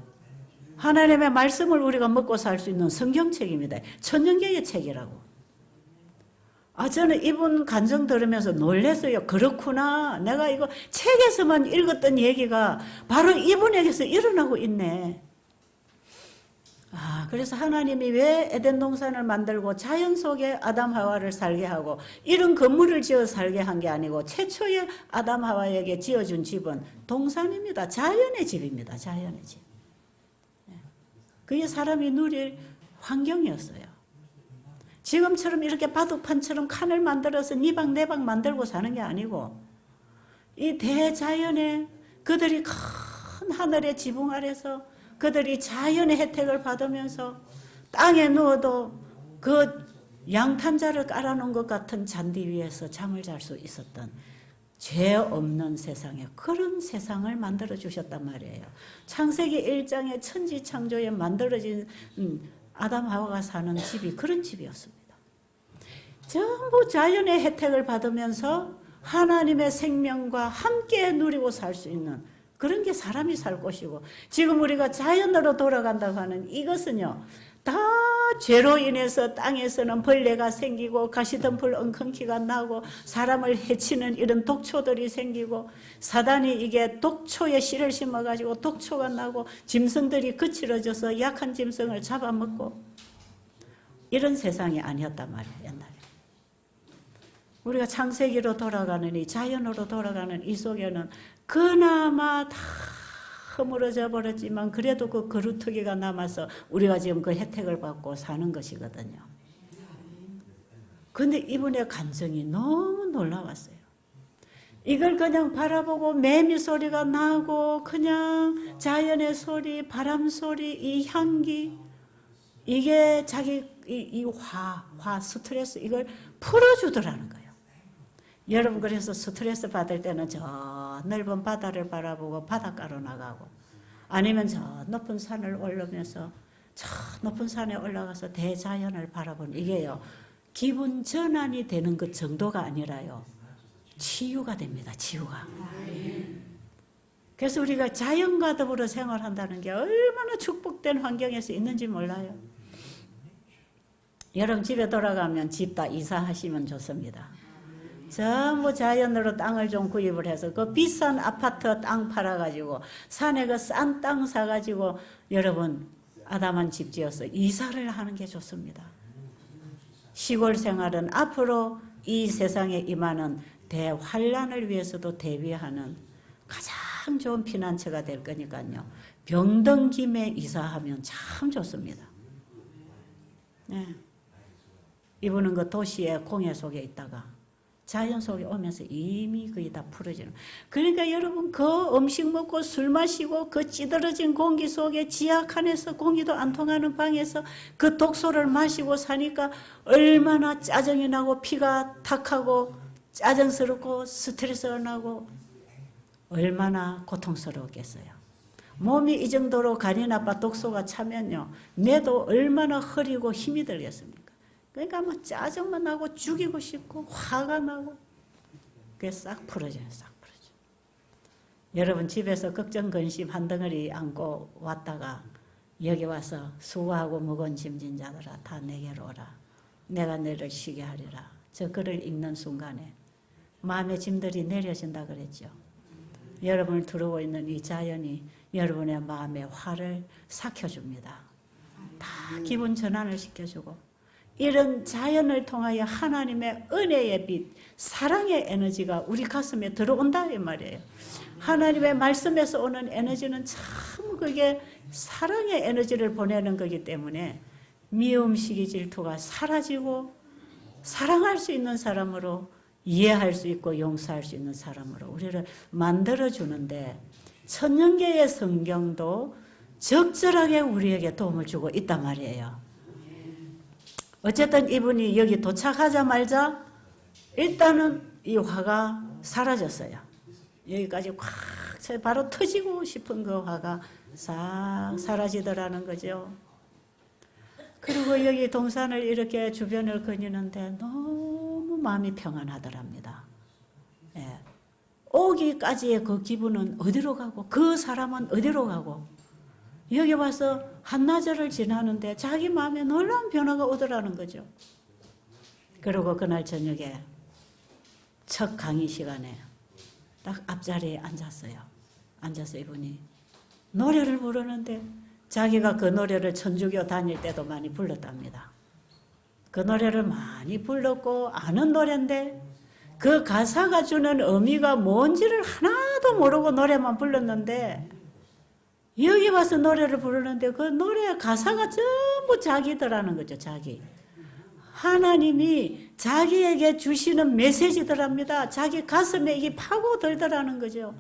Speaker 1: 하나님의 말씀을 우리가 먹고 살 수 있는 성경책입니다. 천년계의 책이라고. 저는 이분 간증 들으면서 놀랐어요. 그렇구나. 내가 이거 책에서만 읽었던 얘기가 바로 이분에게서 일어나고 있네. 그래서 하나님이 왜 에덴 동산을 만들고 자연 속에 아담 하와를 살게 하고 이런 건물을 지어 살게 한 게 아니고, 최초의 아담 하와에게 지어준 집은 동산입니다. 자연의 집입니다. 자연의 집. 그게 사람이 누릴 환경이었어요. 지금처럼 이렇게 바둑판처럼 칸을 만들어서 니박 내박 만들고 사는 게 아니고, 이 대자연에 그들이 큰 하늘의 지붕 아래서 그들이 자연의 혜택을 받으면서 땅에 누워도 그 양탄자를 깔아놓은 것 같은 잔디 위에서 잠을 잘 수 있었던, 죄 없는 세상에 그런 세상을 만들어 주셨단 말이에요. 창세기 1장의 천지창조에 만들어진 아담 하와가 사는 집이 그런 집이었습니다. 전부 자연의 혜택을 받으면서 하나님의 생명과 함께 누리고 살 수 있는 그런 게 사람이 살 곳이고, 지금 우리가 자연으로 돌아간다고 하는 이것은요, 다 죄로 인해서 땅에서는 벌레가 생기고 가시덤불 엉겅퀴가 나고 사람을 해치는 이런 독초들이 생기고, 사단이 이게 독초에 씨를 심어가지고 독초가 나고 짐승들이 거칠어져서 약한 짐승을 잡아먹고, 이런 세상이 아니었단 말이에요. 옛날에 우리가 창세기로 돌아가는, 이 자연으로 돌아가는 이 속에는 그나마 다 허물어져 버렸지만 그래도 그 그루터기가 남아서 우리가 지금 그 혜택을 받고 사는 것이거든요. 그런데 이분의 감정이 너무 놀라웠어요. 이걸 그냥 바라보고 매미 소리가 나고 그냥 자연의 소리, 바람 소리, 이 향기, 이게 자기 이 스트레스, 이걸 풀어주더라는 거예요. 여러분, 그래서 스트레스 받을 때는 저 넓은 바다를 바라보고 바닷가로 나가고, 아니면 저 높은 산을 오르면서 저 높은 산에 올라가서 대자연을 바라보는, 이게요, 기분 전환이 되는 것 정도가 아니라요, 치유가 됩니다. 치유가. 그래서 우리가 자연과 더불어 생활한다는 게 얼마나 축복된 환경에서 있는지 몰라요. 여러분 집에 돌아가면 집 다 이사하시면 좋습니다. 전부 자연으로 땅을 좀 구입을 해서 그 비싼 아파트 땅 팔아가지고 산에 그 싼 땅 사가지고 여러분 아담한 집 지어서 이사를 하는 게 좋습니다. 시골 생활은 앞으로 이 세상에 임하는 대환란을 위해서도 대비하는 가장 좋은 피난처가 될 거니까요. 병든 김에 이사하면 참 좋습니다. 네. 이분은 그 도시의 공해 속에 있다가 자연 속에 오면서 이미 거의 다 풀어지는. 그러니까 여러분 그 음식 먹고 술 마시고 그 찌들어진 공기 속에 지하칸에서 공기도 안 통하는 방에서 그 독소를 마시고 사니까 얼마나 짜증이 나고 피가 탁하고 짜증스럽고 스트레스가 나고 얼마나 고통스러웠겠어요. 몸이 이 정도로 간이 나빠 독소가 차면요. 뇌도 얼마나 흐리고 힘이 들겠습니까? 그러니까 뭐 짜증만 나고 죽이고 싶고 화가 나고 그게 싹 풀어져요. 싹 풀어져. 여러분 집에서 걱정 근심 한 덩어리 안고 왔다가 여기 와서 수고하고 무거운 짐진 자들아 다 내게로 오라. 내가 너를 쉬게 하리라. 저 글을 읽는 순간에 마음의 짐들이 내려진다 그랬죠. 여러분을 두르고 있는 이 자연이 여러분의 마음의 화를 삭혀줍니다. 다 기분 전환을 시켜주고 이런 자연을 통하여 하나님의 은혜의 빛, 사랑의 에너지가 우리 가슴에 들어온다 이 말이에요. 하나님의 말씀에서 오는 에너지는 참 그게 사랑의 에너지를 보내는 거기 때문에 미움, 시기, 질투가 사라지고 사랑할 수 있는 사람으로 이해할 수 있고 용서할 수 있는 사람으로 우리를 만들어주는데 천년계의 성경도 적절하게 우리에게 도움을 주고 있단 말이에요. 어쨌든 이분이 여기 도착하자마자 일단은 이 화가 사라졌어요. 여기까지 꽉 바로 터지고 싶은 그 화가 싹 사라지더라는 거죠. 그리고 여기 동산을 이렇게 주변을 거니는데 너무 마음이 평안하더랍니다. 예. 오기까지의 그 기분은 어디로 가고 그 사람은 어디로 가고 여기 와서 한나절을 지나는데 자기 마음에 놀라운 변화가 오더라는 거죠. 그리고 그날 저녁에 첫 강의 시간에 딱 앞자리에 앉았어요. 앉아서 이분이 노래를 부르는데 자기가 그 노래를 천주교 다닐 때도 많이 불렀답니다. 그 노래를 많이 불렀고 아는 노래인데 그 가사가 주는 의미가 뭔지를 하나도 모르고 노래만 불렀는데 여기 와서 노래를 부르는데 그 노래의 가사가 전부 자기더라는 거죠. 자기. 하나님이 자기에게 주시는 메시지더랍니다. 자기 가슴에 이게 파고들더라는 거죠.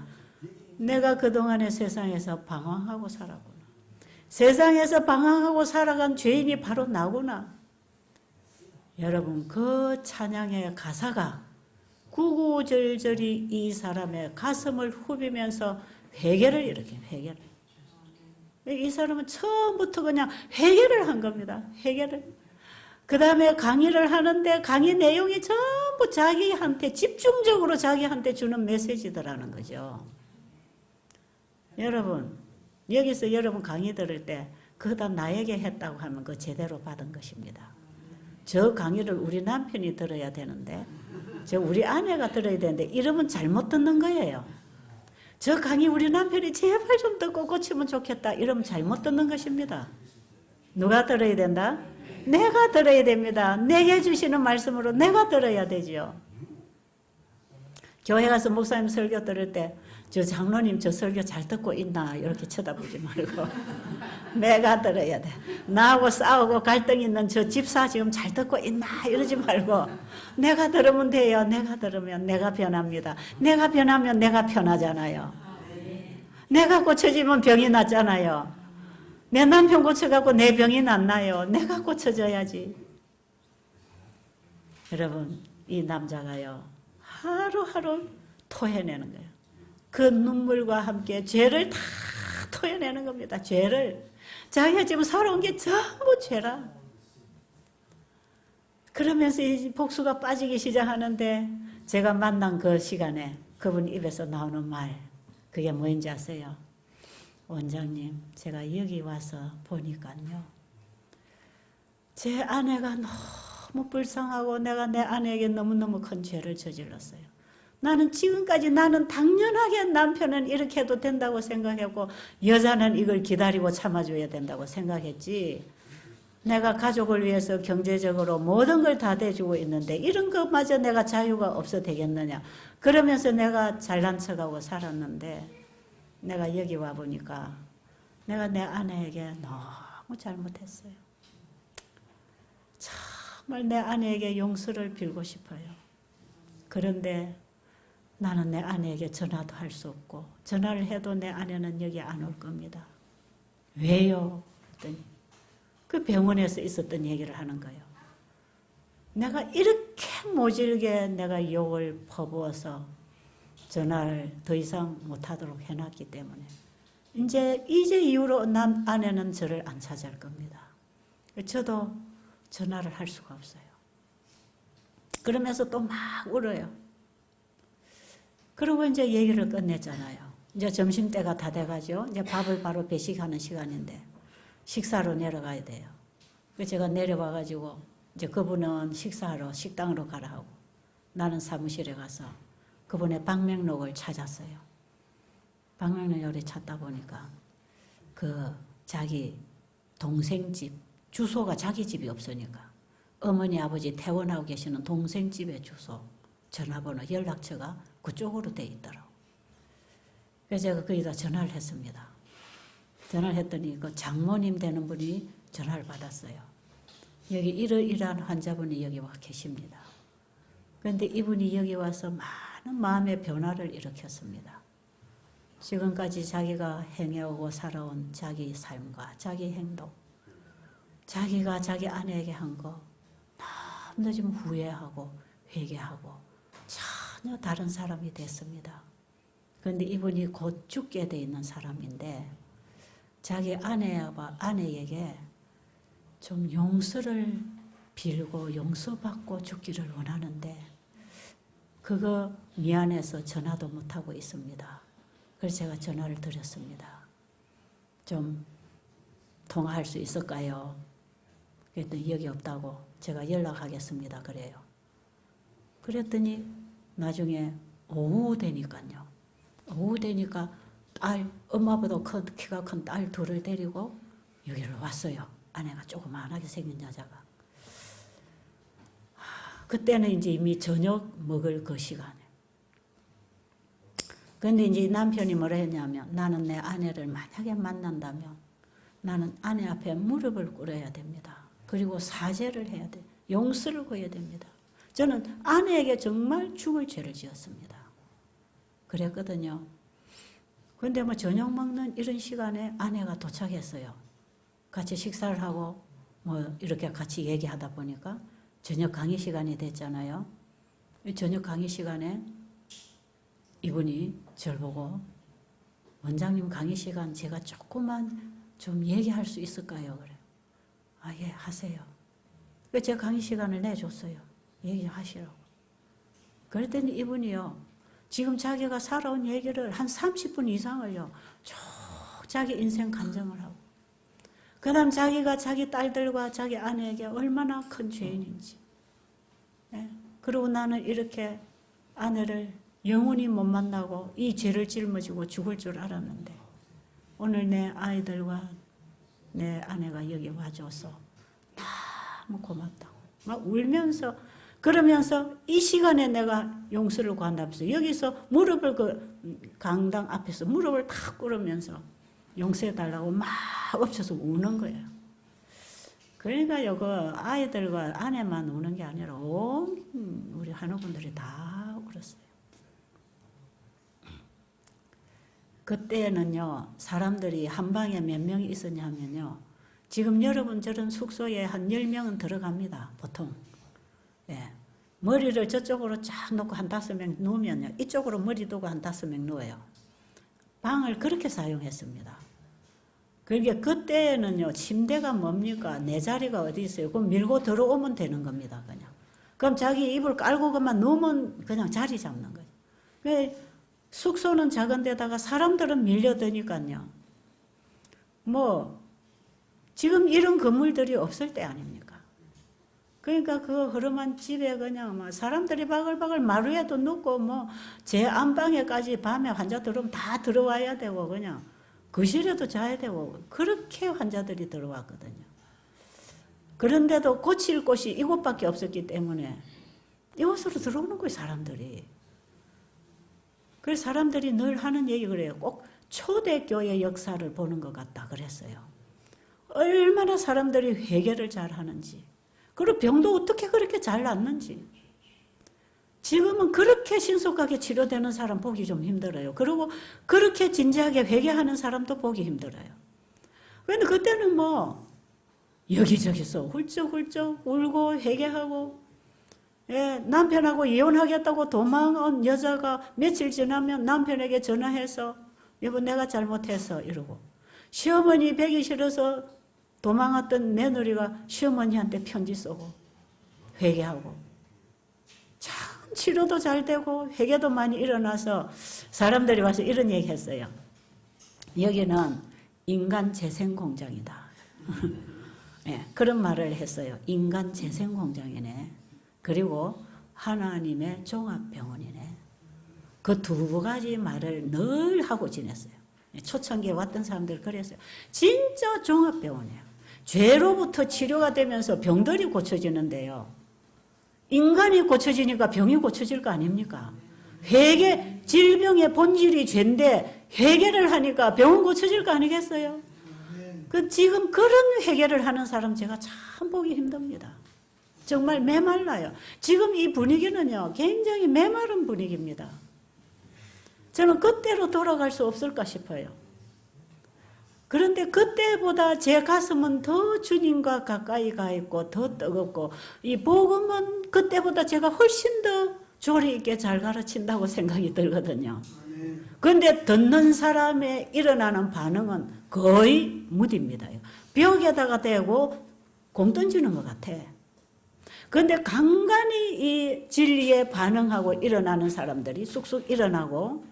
Speaker 1: 내가 그동안의 세상에서 방황하고 살았구나. 세상에서 방황하고 살아간 죄인이 바로 나구나. 여러분 그 찬양의 가사가 구구절절히 이 사람의 가슴을 후비면서 회개를 일으켜요. 회개를. 이 사람은 처음부터 그냥 회개를 한 겁니다. 회개를. 그 다음에 강의를 하는데 강의 내용이 전부 자기한테 집중적으로 자기한테 주는 메시지더라는 거죠. 여러분 여기서 여러분 강의 들을 때 그거 다 나에게 했다고 하면 그거 제대로 받은 것입니다. 저 강의를 우리 남편이 들어야 되는데 저 우리 아내가 들어야 되는데 이러면 잘못 듣는 거예요. 저 강의 우리 남편이 제발 좀 듣고 고치면 좋겠다 이러면 잘못 듣는 것입니다. 누가 들어야 된다? 내가 들어야 됩니다. 내게 주시는 말씀으로 내가 들어야 되죠. 교회 가서 목사님 설교 들을 때 저 장로님 저 설교 잘 듣고 있나 이렇게 쳐다보지 말고 내가 들어야 돼. 나하고 싸우고 갈등 있는 저 집사 지금 잘 듣고 있나 이러지 말고 내가 들으면 돼요. 내가 들으면 내가 변합니다. 내가 변하면 내가 편하잖아요. 내가 고쳐지면 병이 낫잖아요. 내 남편 고쳐갖고 내 병이 낫나요? 내가 고쳐져야지. 여러분 이 남자가요 하루하루 토해내는 거예요. 그 눈물과 함께 죄를 다 토해내는 겁니다. 죄를. 자기가 지금 살아온 게 전부 죄라. 그러면서 이 복수가 빠지기 시작하는데 제가 만난 그 시간에 그분 입에서 나오는 말 그게 뭐인지 아세요? 원장님, 제가 여기 와서 보니까요. 제 아내가 너무 불쌍하고 내가 내 아내에게 너무너무 큰 죄를 저질렀어요. 나는 지금까지 나는 당연하게 남편은 이렇게 해도 된다고 생각했고 여자는 이걸 기다리고 참아줘야 된다고 생각했지. 내가 가족을 위해서 경제적으로 모든 걸 다 대주고 있는데 이런 것마저 내가 자유가 없어 되겠느냐. 그러면서 내가 잘난 척하고 살았는데 내가 여기 와보니까 내가 내 아내에게 너무 잘못했어요. 정말 내 아내에게 용서를 빌고 싶어요. 그런데 나는 내 아내에게 전화도 할 수 없고 전화를 해도 내 아내는 여기 안 올 겁니다. 왜요? 그랬더니 그 병원에서 있었던 얘기를 하는 거예요. 내가 이렇게 모질게 내가 욕을 퍼부어서 전화를 더 이상 못하도록 해놨기 때문에 이제 이후로 남 아내는 저를 안 찾아올 겁니다. 저도 전화를 할 수가 없어요. 그러면서 또 막 울어요. 그리고 이제 얘기를 끝냈잖아요. 이제 점심때가 다 돼가지고 이제 밥을 바로 배식하는 시간인데 식사로 내려가야 돼요. 그래서 제가 내려와가지고 이제 그분은 식사하러 식당으로 가라 하고 나는 사무실에 가서 그분의 방명록을 찾았어요. 방명록을 찾다 보니까 그 자기 동생 집 주소가 자기 집이 없으니까 어머니 아버지 퇴원하고 계시는 동생 집의 주소 전화번호 연락처가 그쪽으로 돼 있더라고. 그래서 제가 거기다 전화를 했습니다. 전화를 했더니 그 장모님 되는 분이 전화를 받았어요. 여기 이러이러한 환자분이 여기 와 계십니다. 그런데 이분이 여기 와서 많은 마음의 변화를 일으켰습니다. 지금까지 자기가 행해오고 살아온 자기 삶과 자기 행동, 자기가 자기 아내에게 한 거 너무나 좀 후회하고 회개하고 전혀 다른 사람이 됐습니다. 그런데 이분이 곧 죽게 돼 있는 사람인데 자기 아내에게 좀 용서를 빌고 용서받고 죽기를 원하는데 그거 미안해서 전화도 못하고 있습니다. 그래서 제가 전화를 드렸습니다. 좀 통화할 수 있을까요? 그랬더니 여기 없다고 제가 연락하겠습니다. 그래요. 그랬더니 나중에 오후 되니까요. 오후 되니까 엄마보다 키가 큰 딸 둘을 데리고 여기를 왔어요. 아내가 조그만하게 생긴 여자가. 그때는 이제 이미 저녁 먹을 그 시간에. 근데 이제 남편이 뭐라 했냐면 나는 내 아내를 만약에 만난다면 나는 아내 앞에 무릎을 꿇어야 됩니다. 그리고 사죄를 해야 돼. 용서를 구해야 됩니다. 저는 아내에게 정말 죽을 죄를 지었습니다. 그랬거든요. 근데 뭐 저녁 먹는 이런 시간에 아내가 도착했어요. 같이 식사를 하고 뭐 이렇게 같이 얘기하다 보니까 저녁 강의 시간이 됐잖아요. 저녁 강의 시간에 이분이 저를 보고 원장님 강의 시간 제가 조금만 좀 얘기할 수 있을까요? 그래. 아, 예, 하세요. 그래서 제가 강의 시간을 내줬어요. 얘기 좀 하시라고. 그랬더니 이분이요. 지금 자기가 살아온 얘기를 한 30분 이상을요. 쭉 자기 인생 간증을 하고 그 다음 자기가 자기 딸들과 자기 아내에게 얼마나 큰 죄인인지. 네. 그리고 나는 이렇게 아내를 영원히 못 만나고 이 죄를 짊어지고 죽을 줄 알았는데 오늘 내 아이들과 내 아내가 여기 와줘서 너무 고맙다고 막 울면서 그러면서 이 시간에 내가 용서를 구한다면서 여기서 무릎을 그 강당 앞에서 무릎을 탁 꿇으면서 용서해달라고 막 엎쳐서 우는 거예요. 그러니까 요거 아이들과 아내만 우는 게 아니라 온 우리 한우분들이 다 울었어요. 그때는요 사람들이 한 방에 몇 명이 있었냐면요 지금 여러분 저런 숙소에 한 10명은 들어갑니다. 보통. 예. 머리를 저쪽으로 쫙 놓고 한 5명 누우면요. 이쪽으로 머리 두고 한 5명 누워요. 방을 그렇게 사용했습니다. 그러니까 그때는요. 침대가 뭡니까? 내 자리가 어디 있어요? 그럼 밀고 들어오면 되는 겁니다. 그냥. 그럼 자기 이불 깔고 그만 누우면 그냥 자리 잡는 거죠. 숙소는 작은 데다가 사람들은 밀려드니까요. 지금 이런 건물들이 없을 때 아닙니까? 그러니까 그 허름한 집에 그냥 막 사람들이 바글바글 마루에도 눕고 제 안방에까지 밤에 환자 들어오면 다 들어와야 되고 그냥 거실에도 자야 되고 그렇게 환자들이 들어왔거든요. 그런데도 고칠 곳이 이곳밖에 없었기 때문에 이곳으로 들어오는 거예요, 사람들이. 그래서 사람들이 늘 하는 얘기 그래요. 꼭 초대교회 역사를 보는 것 같다 그랬어요. 얼마나 사람들이 회개를 잘 하는지, 그리고 병도 어떻게 그렇게 잘 낫는지. 지금은 그렇게 신속하게 치료되는 사람 보기 좀 힘들어요. 그리고 그렇게 진지하게 회개하는 사람도 보기 힘들어요. 그런데 그때는 여기저기서 훌쩍훌쩍 울고 회개하고, 남편하고 이혼하겠다고 도망온 여자가 며칠 지나면 남편에게 전화해서 여보 내가 잘못했어 이러고, 시어머니 뵈기 싫어서 도망왔던 며느리가 시어머니한테 편지 쓰고 회개하고, 참 치료도 잘 되고 회개도 많이 일어나서 사람들이 와서 이런 얘기 했어요. 여기는 인간 재생 공장이다. 그런 말을 했어요. 인간 재생 공장이네. 그리고 하나님의 종합병원이네. 그 두 가지 말을 늘 하고 지냈어요. 초창기에 왔던 사람들 그랬어요. 진짜 종합병원이에요. 죄로부터 치료가 되면서 병들이 고쳐지는데요. 인간이 고쳐지니까 병이 고쳐질 거 아닙니까? 회개, 질병의 본질이 죄인데 회개를 하니까 병은 고쳐질 거 아니겠어요? 지금 그런 회개를 하는 사람 제가 참 보기 힘듭니다. 정말 메말라요. 지금 이 분위기는요, 굉장히 메마른 분위기입니다. 저는 그때로 돌아갈 수 없을까 싶어요. 그런데 그때보다 제 가슴은 더 주님과 가까이 가 있고 더 뜨겁고, 이 복음은 그때보다 제가 훨씬 더 조리 있게 잘 가르친다고 생각이 들거든요. 그런데 듣는 사람의 일어나는 반응은 거의 무디입니다. 벽에다가 대고 공 던지는 것 같아. 그런데 간간히 이 진리에 반응하고 일어나는 사람들이 쑥쑥 일어나고,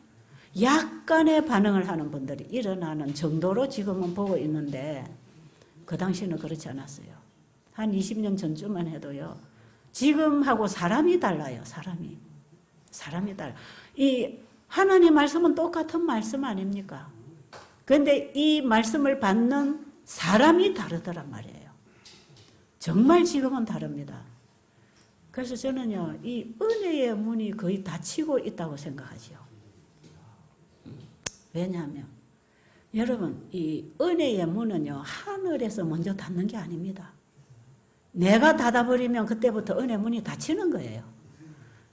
Speaker 1: 약간의 반응을 하는 분들이 일어나는 정도로 지금은 보고 있는데, 그 당시는 그렇지 않았어요. 한 20년 전쯤만 해도요, 지금하고 사람이 달라요. 사람이 달라. 이 하나님 말씀은 똑같은 말씀 아닙니까? 그런데 이 말씀을 받는 사람이 다르더란 말이에요. 정말 지금은 다릅니다. 그래서 저는요, 이 은혜의 문이 거의 닫히고 있다고 생각하죠. 왜냐하면 여러분, 이 은혜의 문은요, 하늘에서 먼저 닫는 게 아닙니다. 내가 닫아버리면 그때부터 은혜 문이 닫히는 거예요.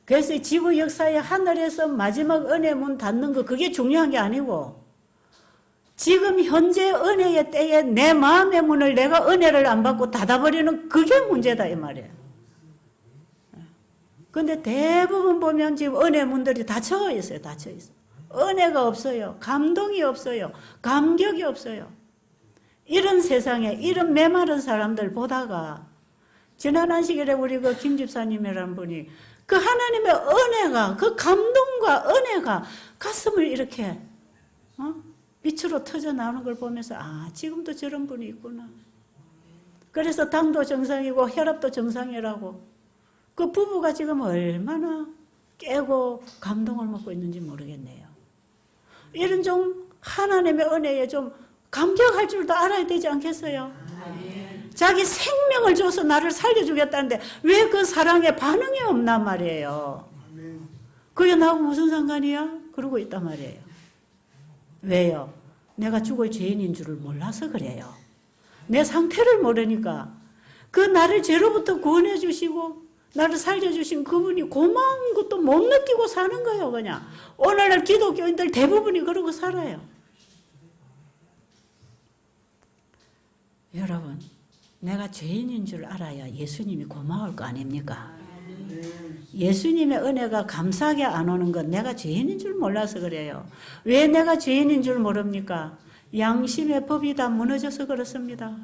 Speaker 1: 그래서 지구 역사의 하늘에서 마지막 은혜 문 닫는 거, 그게 중요한 게 아니고, 지금 현재 은혜의 때에 내 마음의 문을 내가 은혜를 안 받고 닫아버리는 그게 문제다 이 말이에요. 그런데 대부분 보면 지금 은혜 문들이 닫혀 있어요. 은혜가 없어요. 감동이 없어요. 감격이 없어요. 이런 세상에 이런 메마른 사람들 보다가, 지난 안식일에 우리 그 김 집사님이라는 분이 그 하나님의 은혜가, 그 감동과 은혜가 가슴을 이렇게 빛으로 터져 나오는 걸 보면서, 지금도 저런 분이 있구나. 그래서 당도 정상이고 혈압도 정상이라고. 그 부부가 지금 얼마나 깨고 감동을 먹고 있는지 모르겠네요. 이런 좀 하나님의 은혜에 좀 감격할 줄도 알아야 되지 않겠어요? 자기 생명을 줘서 나를 살려주겠다는데 왜 그 사랑에 반응이 없단 말이에요. 그게 나하고 무슨 상관이야? 그러고 있단 말이에요. 왜요? 내가 죽을 죄인인 줄을 몰라서 그래요. 내 상태를 모르니까. 그 나를 죄로부터 구원해 주시고 나를 살려주신 그분이 고마운 것도 못 느끼고 사는 거예요. 그냥 오늘날 기독교인들 대부분이 그러고 살아요. 여러분, 내가 죄인인 줄 알아야 예수님이 고마울 거 아닙니까? 예수님의 은혜가 감사하게 안 오는 건 내가 죄인인 줄 몰라서 그래요. 왜 내가 죄인인 줄 모릅니까? 양심의 법이 다 무너져서 그렇습니다.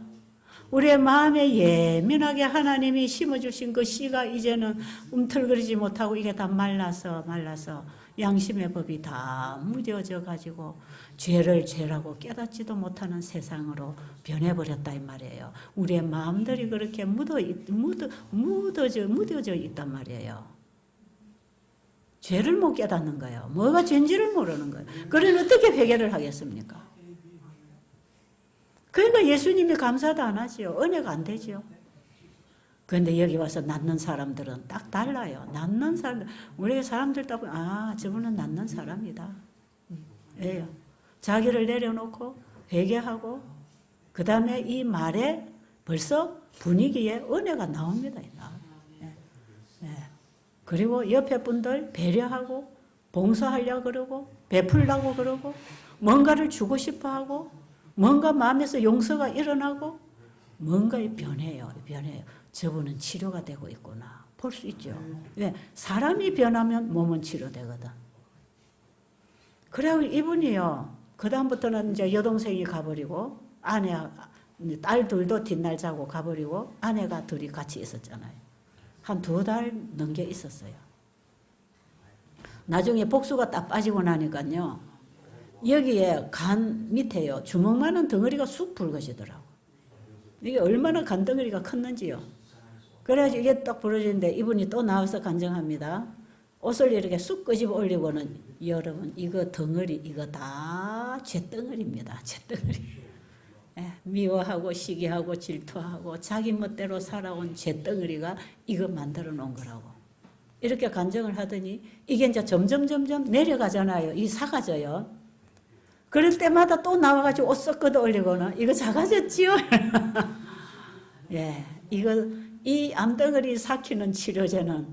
Speaker 1: 우리의 마음에 예민하게 하나님이 심어주신 그 씨가 이제는 움틀거리지 못하고 이게 다 말라서 양심의 법이 다 무뎌져 가지고 죄를 죄라고 깨닫지도 못하는 세상으로 변해버렸다 이 말이에요. 우리의 마음들이 그렇게 무뎌져 있단 말이에요. 죄를 못 깨닫는 거예요. 뭐가 죄인지를 모르는 거예요. 그러니 어떻게 회개를 하겠습니까? 그러니까 예수님이 감사도 안 하지요. 은혜가 안 되지요. 그런데 여기 와서 낫는 사람들은 딱 달라요. 낫는 사람들, 우리 사람들 딱 보면, 아, 저분은 낫는 사람이다. 예요. 자기를 내려놓고 회개하고, 그 다음에 이 말에 벌써 분위기에 은혜가 나옵니다. 예. 예. 그리고 옆에 분들 배려하고, 봉사하려고 그러고, 베풀려고 그러고, 뭔가를 주고 싶어 하고, 뭔가 마음에서 용서가 일어나고, 뭔가 변해요. 저분은 치료가 되고 있구나. 볼 수 있죠. 왜? 사람이 변하면 몸은 치료되거든. 그래고 이분이요. 그다음부터는 이제 여동생이 가버리고, 딸 둘도 뒷날 자고 가버리고, 아내가 둘이 같이 있었잖아요. 한 2달 넘게 있었어요. 나중에 복수가 딱 빠지고 나니까요. 여기에 간 밑에요. 주먹만한 덩어리가 쑥 붉어지더라고. 이게 얼마나 간 덩어리가 컸는지요. 그래가지고 이게 딱 부러지는데 이분이 또 나와서 간증합니다. 옷을 이렇게 쑥 끄집어 올리고는 여러분 이거 덩어리 이거 다 죄덩어리입니다. 죄덩어리. 예, 미워하고 시기하고 질투하고 자기 멋대로 살아온 죄덩어리가 이거 만들어 놓은 거라고. 이렇게 간증을 하더니 이게 이제 점점 내려가잖아요. 이 사가져요. 그럴 때마다 또 나와가지고 옷 썩 걷어 올리고는 이거 작아졌지요? 예, 이 암덩어리 삭히는 치료제는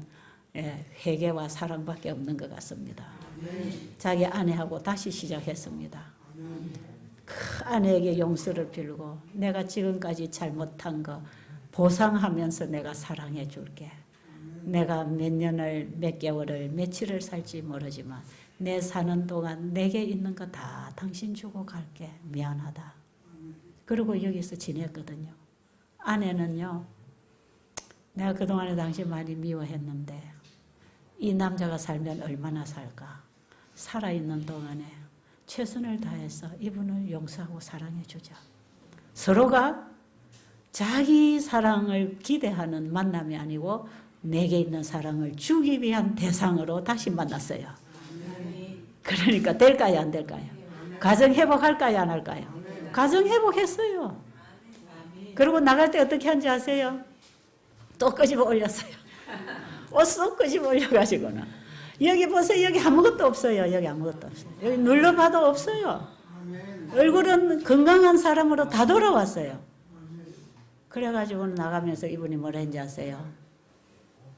Speaker 1: 예, 회개와 사랑밖에 없는 것 같습니다. 자기 아내하고 다시 시작했습니다. 그 아내에게 용서를 빌고 내가 지금까지 잘못한 거 보상하면서 내가 사랑해 줄게. 내가 몇 개월을 며칠을 살지 모르지만 내 사는 동안 내게 있는 거 다 당신 주고 갈게. 미안하다. 그리고 여기서 지냈거든요. 아내는요. 내가 그동안에 당신 많이 미워했는데 이 남자가 살면 얼마나 살까. 살아있는 동안에 최선을 다해서 이분을 용서하고 사랑해 주자. 서로가 자기 사랑을 기대하는 만남이 아니고 내게 있는 사랑을 주기 위한 대상으로 다시 만났어요. 그러니까 될까요, 안 될까요? 가정 회복할까요, 안 할까요? 가정 회복했어요. 그리고 나갈 때 어떻게 한지 아세요? 또 끄집어 올렸어요. 옷 쏙 끄집어 올려가지고는. 여기 보세요. 여기 아무것도 없어요. 여기 아무것도 없어요. 여기 눌러봐도 없어요. 얼굴은 건강한 사람으로 다 돌아왔어요. 그래가지고 나가면서 이분이 뭐라 했는지 아세요?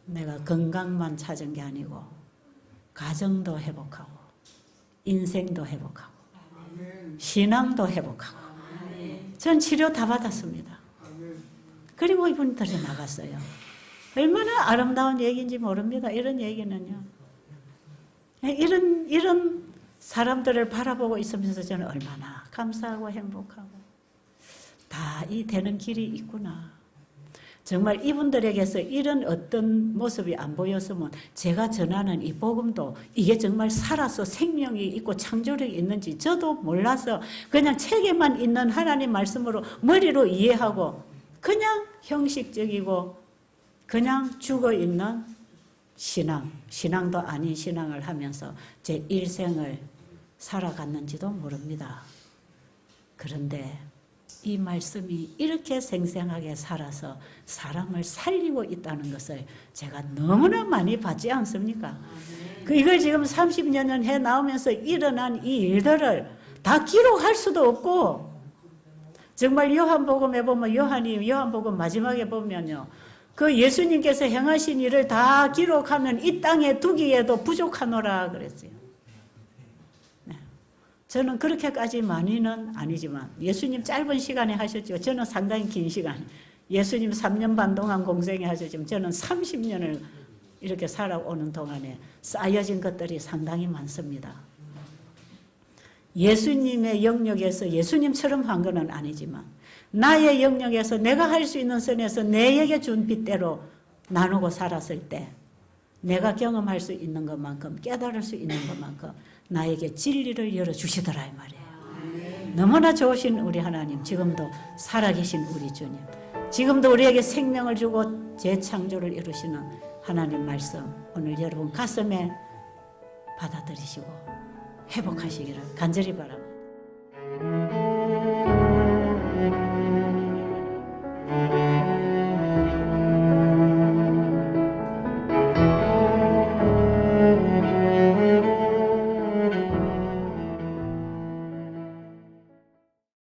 Speaker 1: 내가 건강만 찾은 게 아니고 가정도 회복하고 인생도 회복하고 신앙도 회복하고 전 치료 다 받았습니다. 그리고 이분이 다시 나갔어요. 얼마나 아름다운 얘기인지 모릅니다. 이런 얘기는요. 이런 사람들을 바라보고 있으면서 저는 얼마나 감사하고 행복하고 다 이 되는 길이 있구나. 정말 이분들에게서 이런 어떤 모습이 안 보였으면 제가 전하는 이 복음도 이게 정말 살아서 생명이 있고 창조력이 있는지 저도 몰라서 그냥 책에만 있는 하나님 말씀으로 머리로 이해하고 그냥 형식적이고 그냥 죽어있는 신앙도 아닌 신앙을 하면서 제 일생을 살아갔는지도 모릅니다. 그런데 이 말씀이 이렇게 생생하게 살아서 사람을 살리고 있다는 것을 제가 너무나 많이 봤지 않습니까? 이걸 지금 30년 해 나오면서 일어난 이 일들을 다 기록할 수도 없고 정말 요한복음에 보면 요한복음 마지막에 보면요. 그 예수님께서 행하신 일을 다 기록하면 이 땅에 두기에도 부족하노라 그랬어요. 저는 그렇게까지 많이는 아니지만 예수님 짧은 시간에 하셨죠. 저는 상당히 긴 시간. 예수님 3년 반 동안 공생에 하셨지만 저는 30년을 이렇게 살아오는 동안에 쌓여진 것들이 상당히 많습니다. 예수님의 영역에서 예수님처럼 한 건 아니지만 나의 영역에서 내가 할 수 있는 선에서 내게 준 빚대로 나누고 살았을 때 내가 경험할 수 있는 것만큼 깨달을 수 있는 것만큼 나에게 진리를 열어주시더라 이 말이에요. 너무나 좋으신 우리 하나님, 지금도 살아계신 우리 주님, 지금도 우리에게 생명을 주고 재창조를 이루시는 하나님 말씀, 오늘 여러분 가슴에 받아들이시고 회복하시기를 간절히 바랍니다.